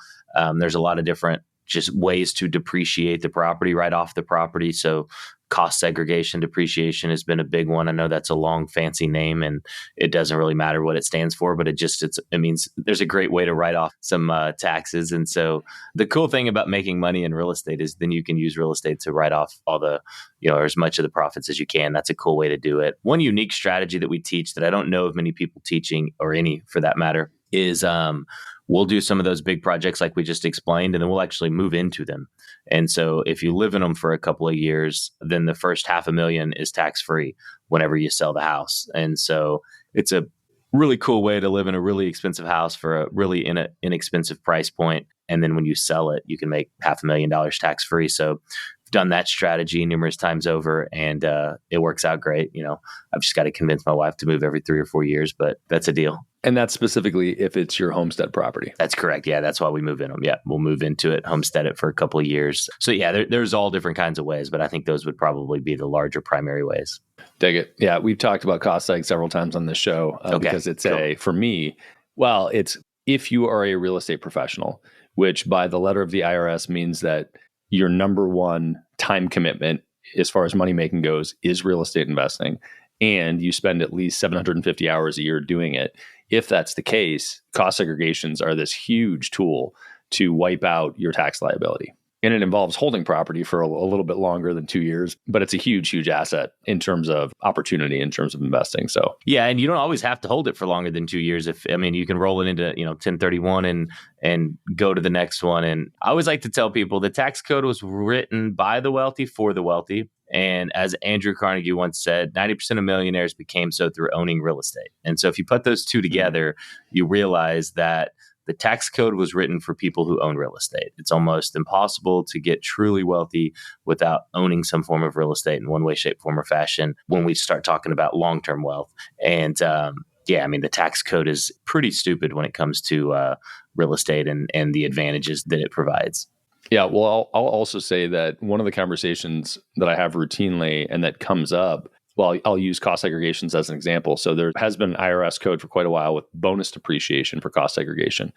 There's a lot of different just ways to depreciate the property, write off the property. So cost segregation depreciation has been a big one. I know that's a long, fancy name, and it doesn't really matter what it stands for, but it means there's a great way to write off some taxes. And so the cool thing about making money in real estate is then you can use real estate to write off all the, or as much of the profits as you can. That's a cool way to do it. One unique strategy that we teach that I don't know of many people teaching, or any for that matter, is we'll do some of those big projects like we just explained, and then we'll actually move into them. And so if you live in them for a couple of years, then the first $500,000 is tax-free whenever you sell the house. And so it's a really cool way to live in a really expensive house for a really inexpensive price point. And then when you sell it, you can make $500,000 tax-free. So I've done that strategy numerous times over, and it works out great. I've just got to convince my wife to move every 3 or 4 years, but that's a deal. And that's specifically if it's your homestead property. That's correct. Yeah, that's why we move in them. Yeah, we'll move into it, homestead it for a couple of years. So yeah, there's all different kinds of ways, but I think those would probably be the larger primary ways. Dig it. Yeah, we've talked about cost seg several times on this show because it's for me, it's if you are a real estate professional, which by the letter of the IRS means that your number one time commitment as far as money making goes is real estate investing, and you spend at least 750 hours a year doing it. If that's the case, cost segregations are this huge tool to wipe out your tax liability. And it involves holding property for a little bit longer than 2 years, but it's a huge, huge asset in terms of opportunity, in terms of investing. So yeah, and you don't always have to hold it for longer than 2 years. You can roll it into 1031 and go to the next one. And I always like to tell people the tax code was written by the wealthy for the wealthy. And as Andrew Carnegie once said, 90% of millionaires became so through owning real estate. And so if you put those two together, you realize that the tax code was written for people who own real estate. It's almost impossible to get truly wealthy without owning some form of real estate in one way, shape, form, or fashion when we start talking about long-term wealth. And the tax code is pretty stupid when it comes to real estate and the advantages that it provides. Yeah, well, I'll also say that one of the conversations that I have routinely and that comes up, well, I'll use cost segregations as an example. So there has been an IRS code for quite a while with bonus depreciation for cost segregation,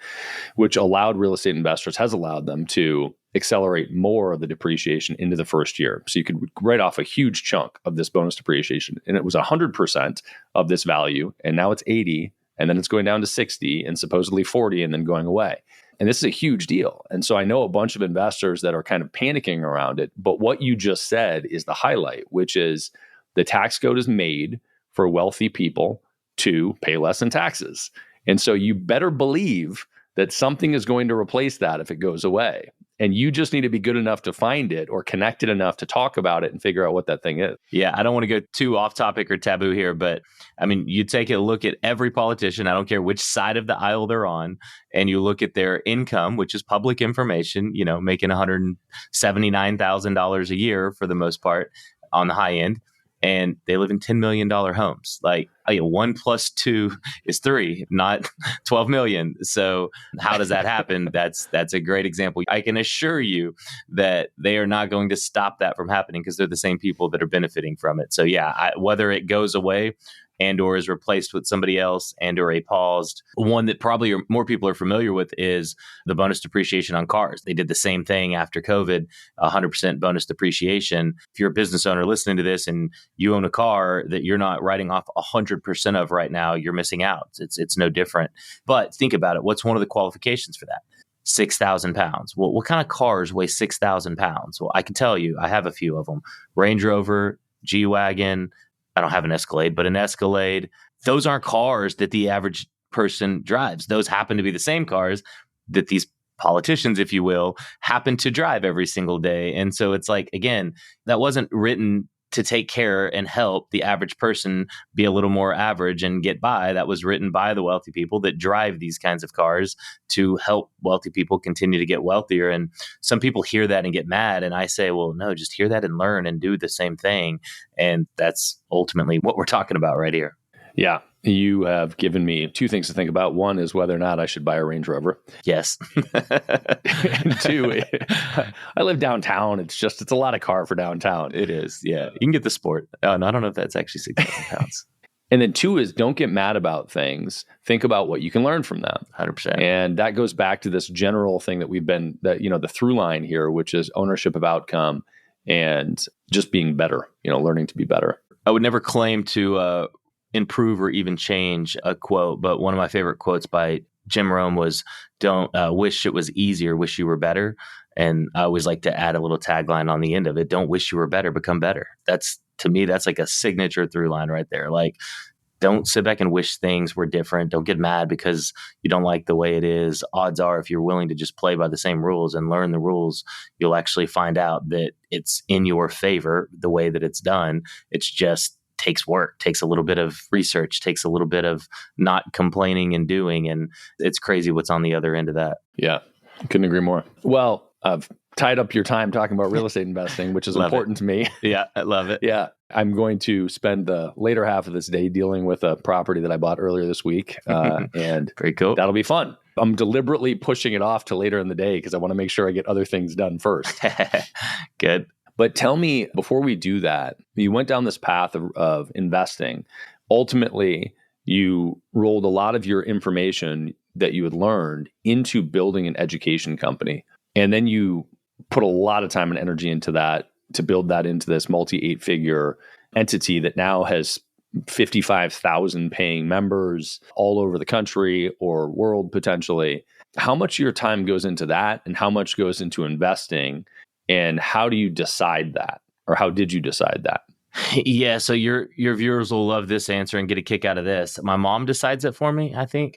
which allowed real estate investors, has allowed them to accelerate more of the depreciation into the first year. So you could write off a huge chunk of this bonus depreciation, and it was 100% of this value, and now it's 80, and then it's going down to 60, and supposedly 40, and then going away. And this is a huge deal. And so I know a bunch of investors that are kind of panicking around it. But what you just said is the highlight, which is the tax code is made for wealthy people to pay less in taxes. And so you better believe that something is going to replace that if it goes away. And you just need to be good enough to find it or connected enough to talk about it and figure out what that thing is. Yeah, I don't want to go too off topic or taboo here, but I mean, you take a look at every politician, I don't care which side of the aisle they're on, and you look at their income, which is public information, making $179,000 a year for the most part on the high end. And they live in $10 million homes. Like 1 + 2 is 3, not 12 million. So how does that happen? That's a great example. I can assure you that they are not going to stop that from happening because they're the same people that are benefiting from it. So whether it goes away and or is replaced with somebody else and or a paused. One that probably more people are familiar with is the bonus depreciation on cars. They did the same thing after COVID, 100% bonus depreciation. If you're a business owner listening to this and you own a car that you're not writing off 100% of right now, you're missing out. It's no different. But think about it. What's one of the qualifications for that? 6,000 pounds. Well, what kind of cars weigh 6,000 pounds? Well, I can tell you, I have a few of them. Range Rover, G-Wagon. I don't have an Escalade, but an Escalade. Those aren't cars that the average person drives. Those happen to be the same cars that these politicians, if you will, happen to drive every single day. And so it's like, again, that wasn't written to take care and help the average person be a little more average and get by. That was written by the wealthy people that drive these kinds of cars to help wealthy people continue to get wealthier. And some people hear that and get mad. And I say, well, no, just hear that and learn and do the same thing. And that's ultimately what we're talking about right here. Yeah. You have given me two things to think about. One is whether or not I should buy a Range Rover. Yes. And two, I live downtown. It's a lot of car for downtown. It is. Yeah. You can get the Sport. And I don't know if that's actually 6,000 pounds. And then two is don't get mad about things. Think about what you can learn from them. 100%. And that goes back to this general thing that the through line here, which is ownership of outcome and just being better, learning to be better. I would never claim to improve or even change a quote, but one of my favorite quotes by Jim Rome was, don't wish it was easier, wish you were better. And I always like to add a little tagline on the end of it. Don't wish you were better, become better. To me, that's like a signature through line right there. Like, don't sit back and wish things were different. Don't get mad because you don't like the way it is. Odds are, if you're willing to just play by the same rules and learn the rules, you'll actually find out that it's in your favor the way that it's done. It's just takes work, takes a little bit of research, takes a little bit of not complaining and doing. And it's crazy what's on the other end of that. Yeah, couldn't agree more. Well, I've tied up your time talking about real estate investing, which is important to me. Yeah, I love it. Yeah. I'm going to spend the later half of this day dealing with a property that I bought earlier this week. And very cool. That'll be fun. I'm deliberately pushing it off to later in the day because I want to make sure I get other things done first. Good. But tell me, before we do that, you went down this path of investing. Ultimately, you rolled a lot of your information that you had learned into building an education company. And then you put a lot of time and energy into that to build that into this multi-8-figure entity that now has 55,000 paying members all over the country or world potentially. How much of your time goes into that and how much goes into investing? And how do you decide that? Or how did you decide that? Yeah, so your viewers will love this answer and get a kick out of this. My mom decides it for me, I think.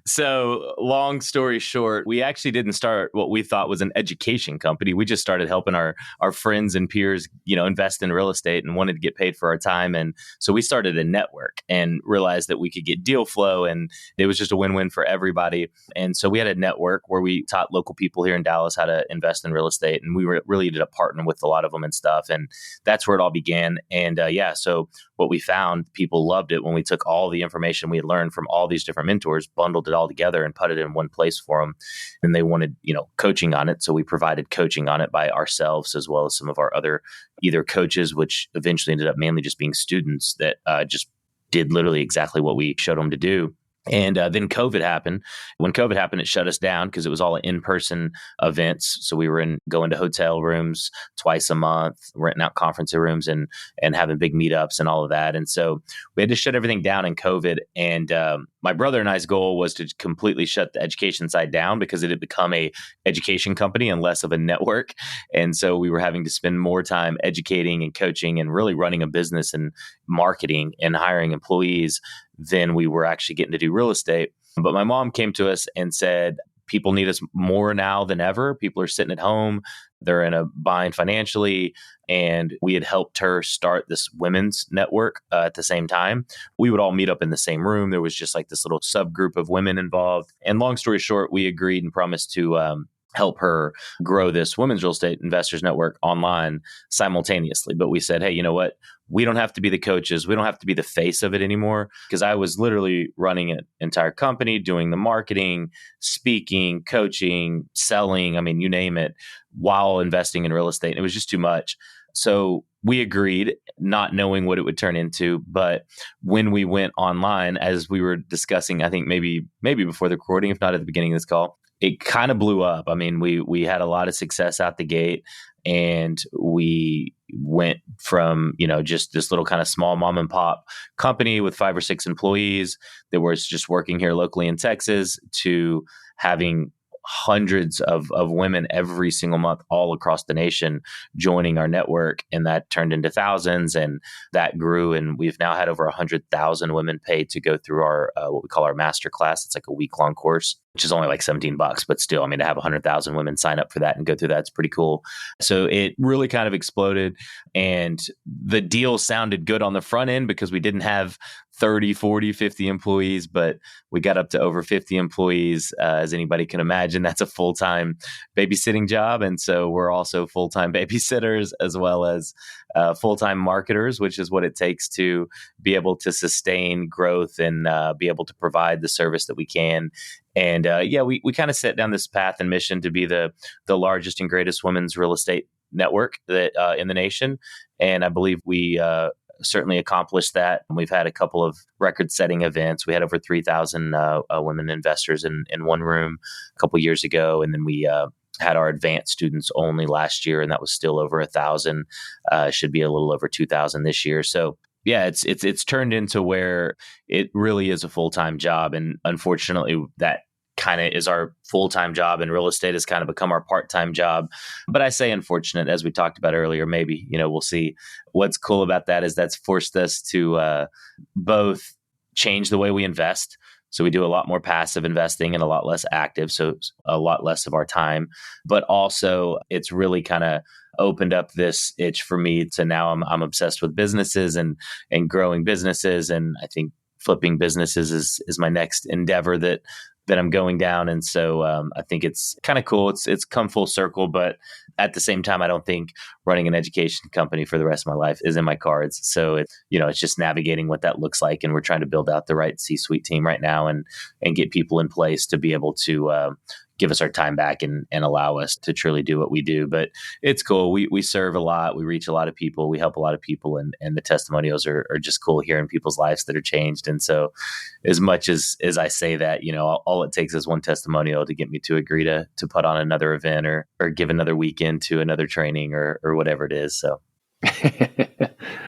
So long story short, we actually didn't start what we thought was an education company. We just started helping our friends and peers, invest in real estate and wanted to get paid for our time. And so we started a network and realized that we could get deal flow, and it was just a win-win for everybody. And so we had a network where we taught local people here in Dallas how to invest in real estate, and we really ended up partnering with a lot of them and stuff. And that's where it all began. And so what we found, people loved it when we took all the information we had learned from all these different mentors, bundled it all together and put it in one place for them. And they wanted, coaching on it. So we provided coaching on it by ourselves, as well as some of our other either coaches, which eventually ended up mainly just being students that just did literally exactly what we showed them to do. And then COVID happened. When COVID happened, it shut us down because it was all in-person events. So we were going to hotel rooms twice a month, renting out conference rooms and having big meetups and all of that. And so we had to shut everything down in COVID. And my brother and I's goal was to completely shut the education side down because it had become a education company and less of a network. And so we were having to spend more time educating and coaching and really running a business and marketing and hiring employees than we were actually getting to do real estate. But my mom came to us and said, people need us more now than ever. People are sitting at home. They're in a bind financially. And we had helped her start this women's network at the same time. We would all meet up in the same room. There was just like this little subgroup of women involved. And long story short, we agreed and promised to help her grow this women's real estate investors network online simultaneously. But we said, hey, you know what? We don't have to be the coaches. We don't have to be the face of it anymore, because I was literally running an entire company, doing the marketing, speaking, coaching, selling. I mean, you name it, while investing in real estate. And it was just too much. So we agreed, not knowing what it would turn into. But when we went online, as we were discussing, I think maybe before the recording, if not at the beginning of this call, it kind of blew up. I mean, we had a lot of success out the gate, and we went from, just this little kind of small mom and pop company with 5 or 6 employees that was just working here locally in Texas to having hundreds of women every single month all across the nation joining our network. And that turned into thousands, and that grew. And we've now had over 100,000 women pay to go through our, what we call our master class. It's like a week-long course, which is only like $17, but still, I mean, to have 100,000 women sign up for that and go through that, it's pretty cool. So it really kind of exploded, and the deal sounded good on the front end because we didn't have 30, 40, 50 employees, but we got up to over 50 employees. As anybody can imagine, that's a full-time babysitting job. And so we're also full-time babysitters as well as full-time marketers, which is what it takes to be able to sustain growth and be able to provide the service that we can. And we kind of set down this path and mission to be the largest and greatest women's real estate network that in the nation. And I believe we certainly accomplished that. And we've had a couple of record-setting events. We had over 3,000 women investors in one room a couple years ago. And then we had our advanced students only last year, and that was still over 1,000. Should be a little over 2,000 this year. So yeah, it's turned into where it really is a full-time job. And unfortunately, that kind of is our full-time job, and real estate has kind of become our part-time job. But I say unfortunate, as we talked about earlier, maybe, we'll see. What's cool about that is that's forced us to both change the way we invest. So we do a lot more passive investing and a lot less active. So a lot less of our time, but also it's really kind of opened up this itch for me to now I'm obsessed with businesses and growing businesses. And I think flipping businesses is my next endeavor that I'm going down. And so I think it's kind of cool. It's come full circle, but at the same time, I don't think running an education company for the rest of my life is in my cards. So it's just navigating what that looks like. And we're trying to build out the right C-suite team right now and get people in place to be able to give us our time back and allow us to truly do what we do. But it's cool. We serve a lot. We reach a lot of people. We help a lot of people. And the testimonials are just cool hearing people's lives that are changed. And so as much as I say that, all it takes is one testimonial to get me to agree to put on another event or give another weekend to another training or whatever it is. So.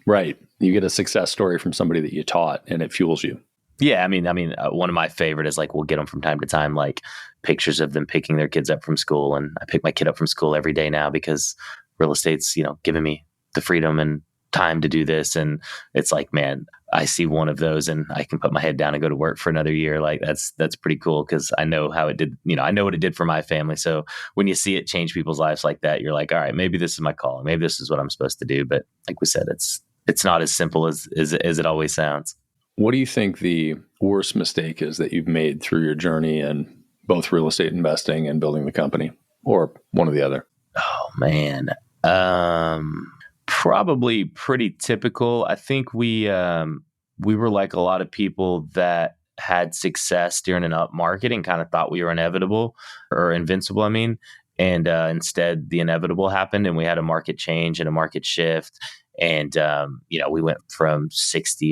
Right. You get a success story from somebody that you taught and it fuels you. Yeah, I mean, one of my favorite is like we'll get them from time to time, like pictures of them picking their kids up from school, and I pick my kid up from school every day now because real estate's, giving me the freedom and time to do this. And it's like, man, I see one of those and I can put my head down and go to work for another year. Like that's pretty cool because I know how it did, I know what it did for my family. So when you see it change people's lives like that, you're like, all right, maybe this is my call. Maybe this is what I'm supposed to do. But like we said, it's not as simple as it always sounds. What do you think the worst mistake is that you've made through your journey in both real estate investing and building the company, or one or the other? Oh man. Probably pretty typical. I think we were like a lot of people that had success during an up market and kind of thought we were inevitable or invincible. I mean, and instead the inevitable happened, and we had a market change and a market shift. And we went from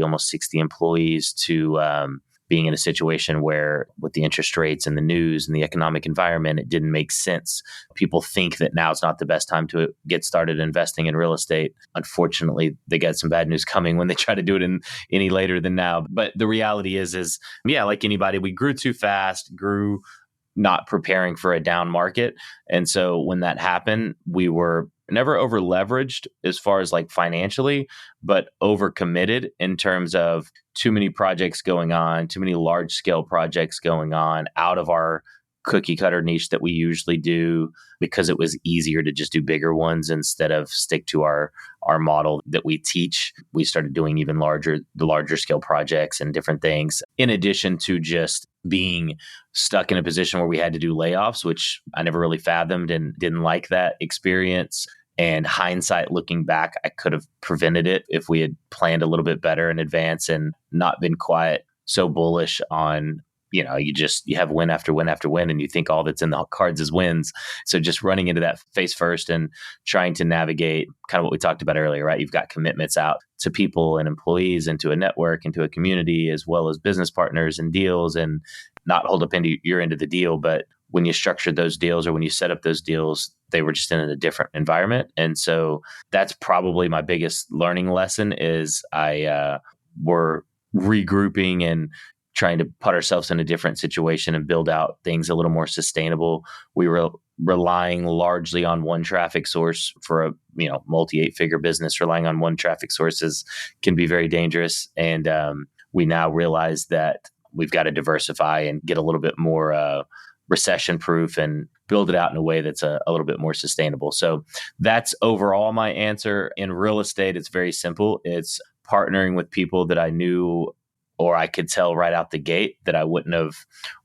almost 60 employees to being in a situation where with the interest rates and the news and the economic environment, it didn't make sense. People think that now's not the best time to get started investing in real estate. Unfortunately, they get some bad news coming when they try to do it any later than now. But the reality is like anybody, we grew too fast, grew not preparing for a down market. And so when that happened, we were never over leveraged as far as like financially, but over committed in terms of too many projects going on, too many large scale projects going on out of our cookie cutter niche that we usually do, because it was easier to just do bigger ones instead of stick to our model that we teach. We started doing even larger scale projects and different things, in addition to just being stuck in a position where we had to do layoffs, which I never really fathomed and didn't like that experience. And hindsight, looking back, I could have prevented it if we had planned a little bit better in advance and not been quite so bullish on, you have win after win after win, and you think all that's in the cards is wins. So just running into that face first and trying to navigate kind of what we talked about earlier, right? You've got commitments out to people and employees and to a network and to a community, as well as business partners and deals, and not hold up into your end of the deal. But when you structured those deals or when you set up those deals, they were just in a different environment. And so that's probably my biggest learning lesson is we're regrouping and trying to put ourselves in a different situation and build out things a little more sustainable. We were relying largely on one traffic source for a multi-8-figure business. Relying on one traffic sources can be very dangerous. And we now realize that we've got to diversify and get a little bit more recession proof and build it out in a way that's a little bit more sustainable. So that's overall my answer. In real estate, it's very simple. It's partnering with people that I knew or I could tell right out the gate that I wouldn't have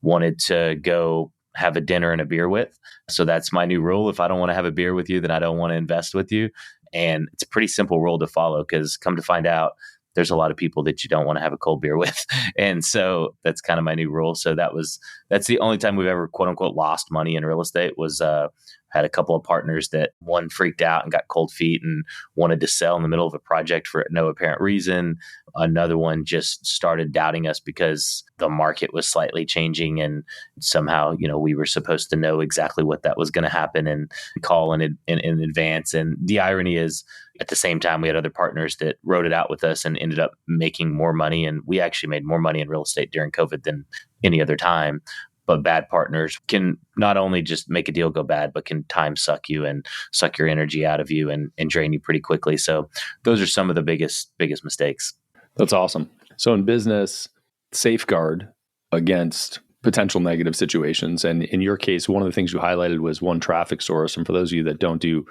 wanted to go have a dinner and a beer with. So that's my new rule. If I don't want to have a beer with you, then I don't want to invest with you. And it's a pretty simple rule to follow, because come to find out, there's a lot of people that you don't want to have a cold beer with. And so that's kind of my new rule. So that's the only time we've ever quote unquote lost money in real estate was had a couple of partners that one freaked out and got cold feet and wanted to sell in the middle of a project for no apparent reason. Another one just started doubting us because the market was slightly changing, and somehow, we were supposed to know exactly what that was going to happen and call in advance. And the irony is, at the same time, we had other partners that wrote it out with us and ended up making more money. And we actually made more money in real estate during COVID than any other time. But bad partners can not only just make a deal go bad, but can time suck you and suck your energy out of you and drain you pretty quickly. So those are some of the biggest mistakes. That's awesome. So in business, safeguard against potential negative situations. And in your case, one of the things you highlighted was one traffic source. And for those of you that don't do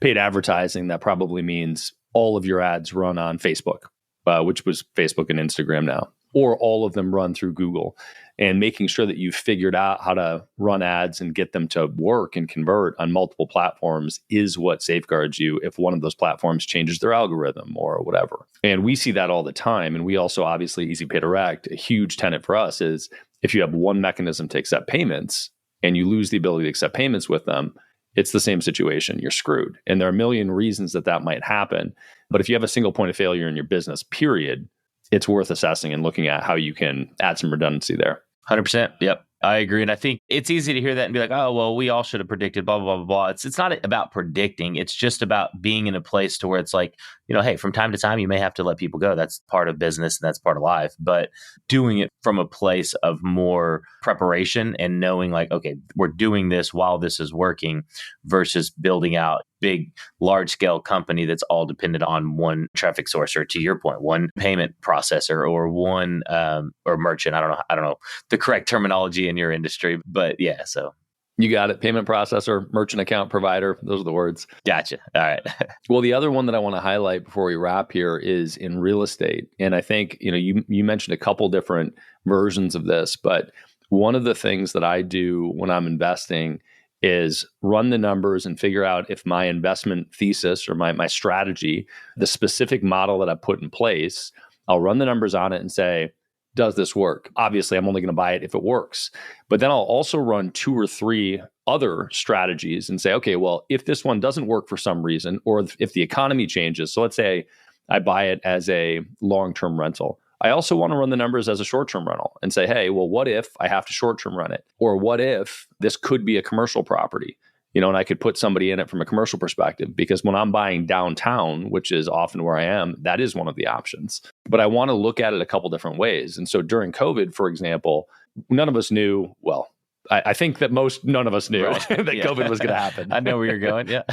paid advertising, that probably means all of your ads run on Facebook, which was Facebook and Instagram now, or all of them run through Google. And making sure that you've figured out how to run ads and get them to work and convert on multiple platforms is what safeguards you if one of those platforms changes their algorithm or whatever. And we see that all the time. And we also, obviously, Easy Pay Direct, a huge tenet for us is if you have one mechanism to accept payments and you lose the ability to accept payments with them, it's the same situation. You're screwed. And there are a million reasons that might happen. But if you have a single point of failure in your business, period, it's worth assessing and looking at how you can add some redundancy there. 100%. Yep. I agree. And I think it's easy to hear that and be like, oh, well, we all should have predicted blah, blah, blah, blah. It's not about predicting. It's just about being in a place to where it's like, hey, from time to time, you may have to let people go. That's part of business and that's part of life. But doing it from a place of more preparation and knowing like, okay, we're doing this while this is working versus building out, big, large scale company that's all dependent on one traffic source, or to your point, one payment processor or one or merchant. I don't know the correct terminology in your industry, but yeah, so. You got it. Payment processor, merchant account provider. Those are the words. Gotcha. All right. Well, the other one that I want to highlight before we wrap here is in real estate. And I think, you mentioned a couple different versions of this, but one of the things that I do when I'm investing is run the numbers and figure out if my investment thesis or my strategy, the specific model that I put in place, I'll run the numbers on it and say, does this work? Obviously, I'm only going to buy it if it works. But then I'll also run 2 or 3 other strategies and say, okay, well, if this one doesn't work for some reason, or if the economy changes, so let's say I buy it as a long-term rental. I also want to run the numbers as a short-term rental and say, hey, well, what if I have to short-term rent it? Or what if this could be a commercial property? And I could put somebody in it from a commercial perspective, because when I'm buying downtown, which is often where I am, that is one of the options. But I want to look at it a couple different ways. And so during COVID, for example, none of us knew, well, I think that none of us knew that COVID was going to happen. I know where you're going. Yeah.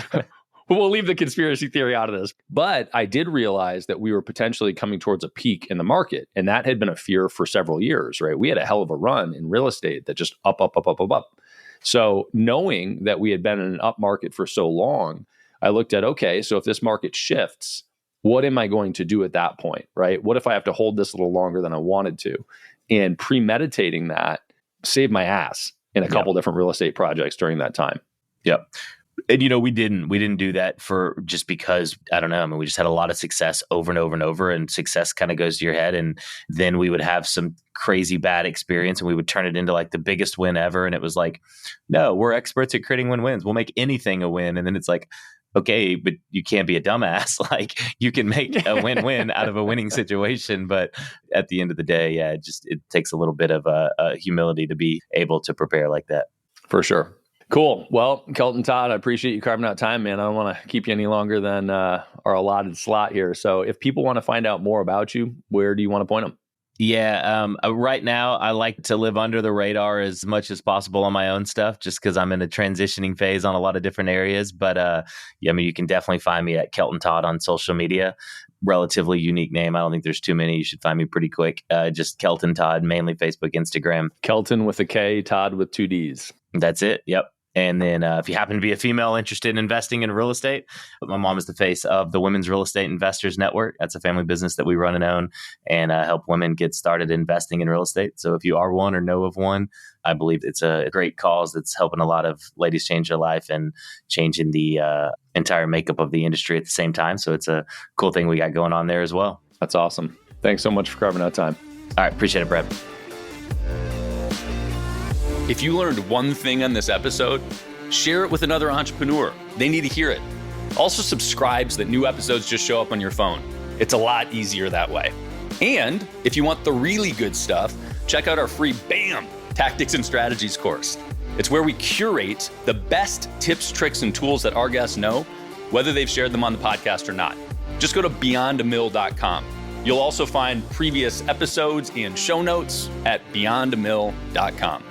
We'll leave the conspiracy theory out of this. But I did realize that we were potentially coming towards a peak in the market. And that had been a fear for several years, right? We had a hell of a run in real estate that just up. So knowing that we had been in an up market for so long, I looked at, okay, so if this market shifts, what am I going to do at that point, right? What if I have to hold this a little longer than I wanted to? And premeditating that saved my ass in a couple different real estate projects during that time. Yep. And, we didn't do that for just because, I don't know. I mean, we just had a lot of success over and over and over, and success kind of goes to your head. And then we would have some crazy bad experience and we would turn it into like the biggest win ever. And it was like, no, we're experts at creating win-wins. We'll make anything a win. And then it's like, okay, but you can't be a dumbass. Like, you can make a win-win out of a winning situation. But at the end of the day, yeah, it takes a little bit of humility to be able to prepare like that. For sure. Cool. Well, Kelton Todd, I appreciate you carving out time, man. I don't want to keep you any longer than our allotted slot here. So if people want to find out more about you, where do you want to point them? Yeah. Right now, I like to live under the radar as much as possible on my own stuff, just because I'm in a transitioning phase on a lot of different areas. But you can definitely find me at Kelton Todd on social media. Relatively unique name. I don't think there's too many. You should find me pretty quick. Just Kelton Todd, mainly Facebook, Instagram. Kelton with a K, Todd with 2 Ds. That's it. Yep. And then if you happen to be a female interested in investing in real estate, my mom is the face of the Women's Real Estate Investors Network. That's a family business that we run and own and help women get started investing in real estate. So if you are one or know of one, I believe it's a great cause that's helping a lot of ladies change their life and changing the entire makeup of the industry at the same time. So it's a cool thing we got going on there as well. That's awesome. Thanks so much for carving out time. All right. Appreciate it, Brett. If you learned one thing on this episode, share it with another entrepreneur. They need to hear it. Also subscribe so that new episodes just show up on your phone. It's a lot easier that way. And if you want the really good stuff, check out our free BAM! Tactics and Strategies course. It's where we curate the best tips, tricks, and tools that our guests know, whether they've shared them on the podcast or not. Just go to beyondamill.com. You'll also find previous episodes and show notes at beyondamill.com.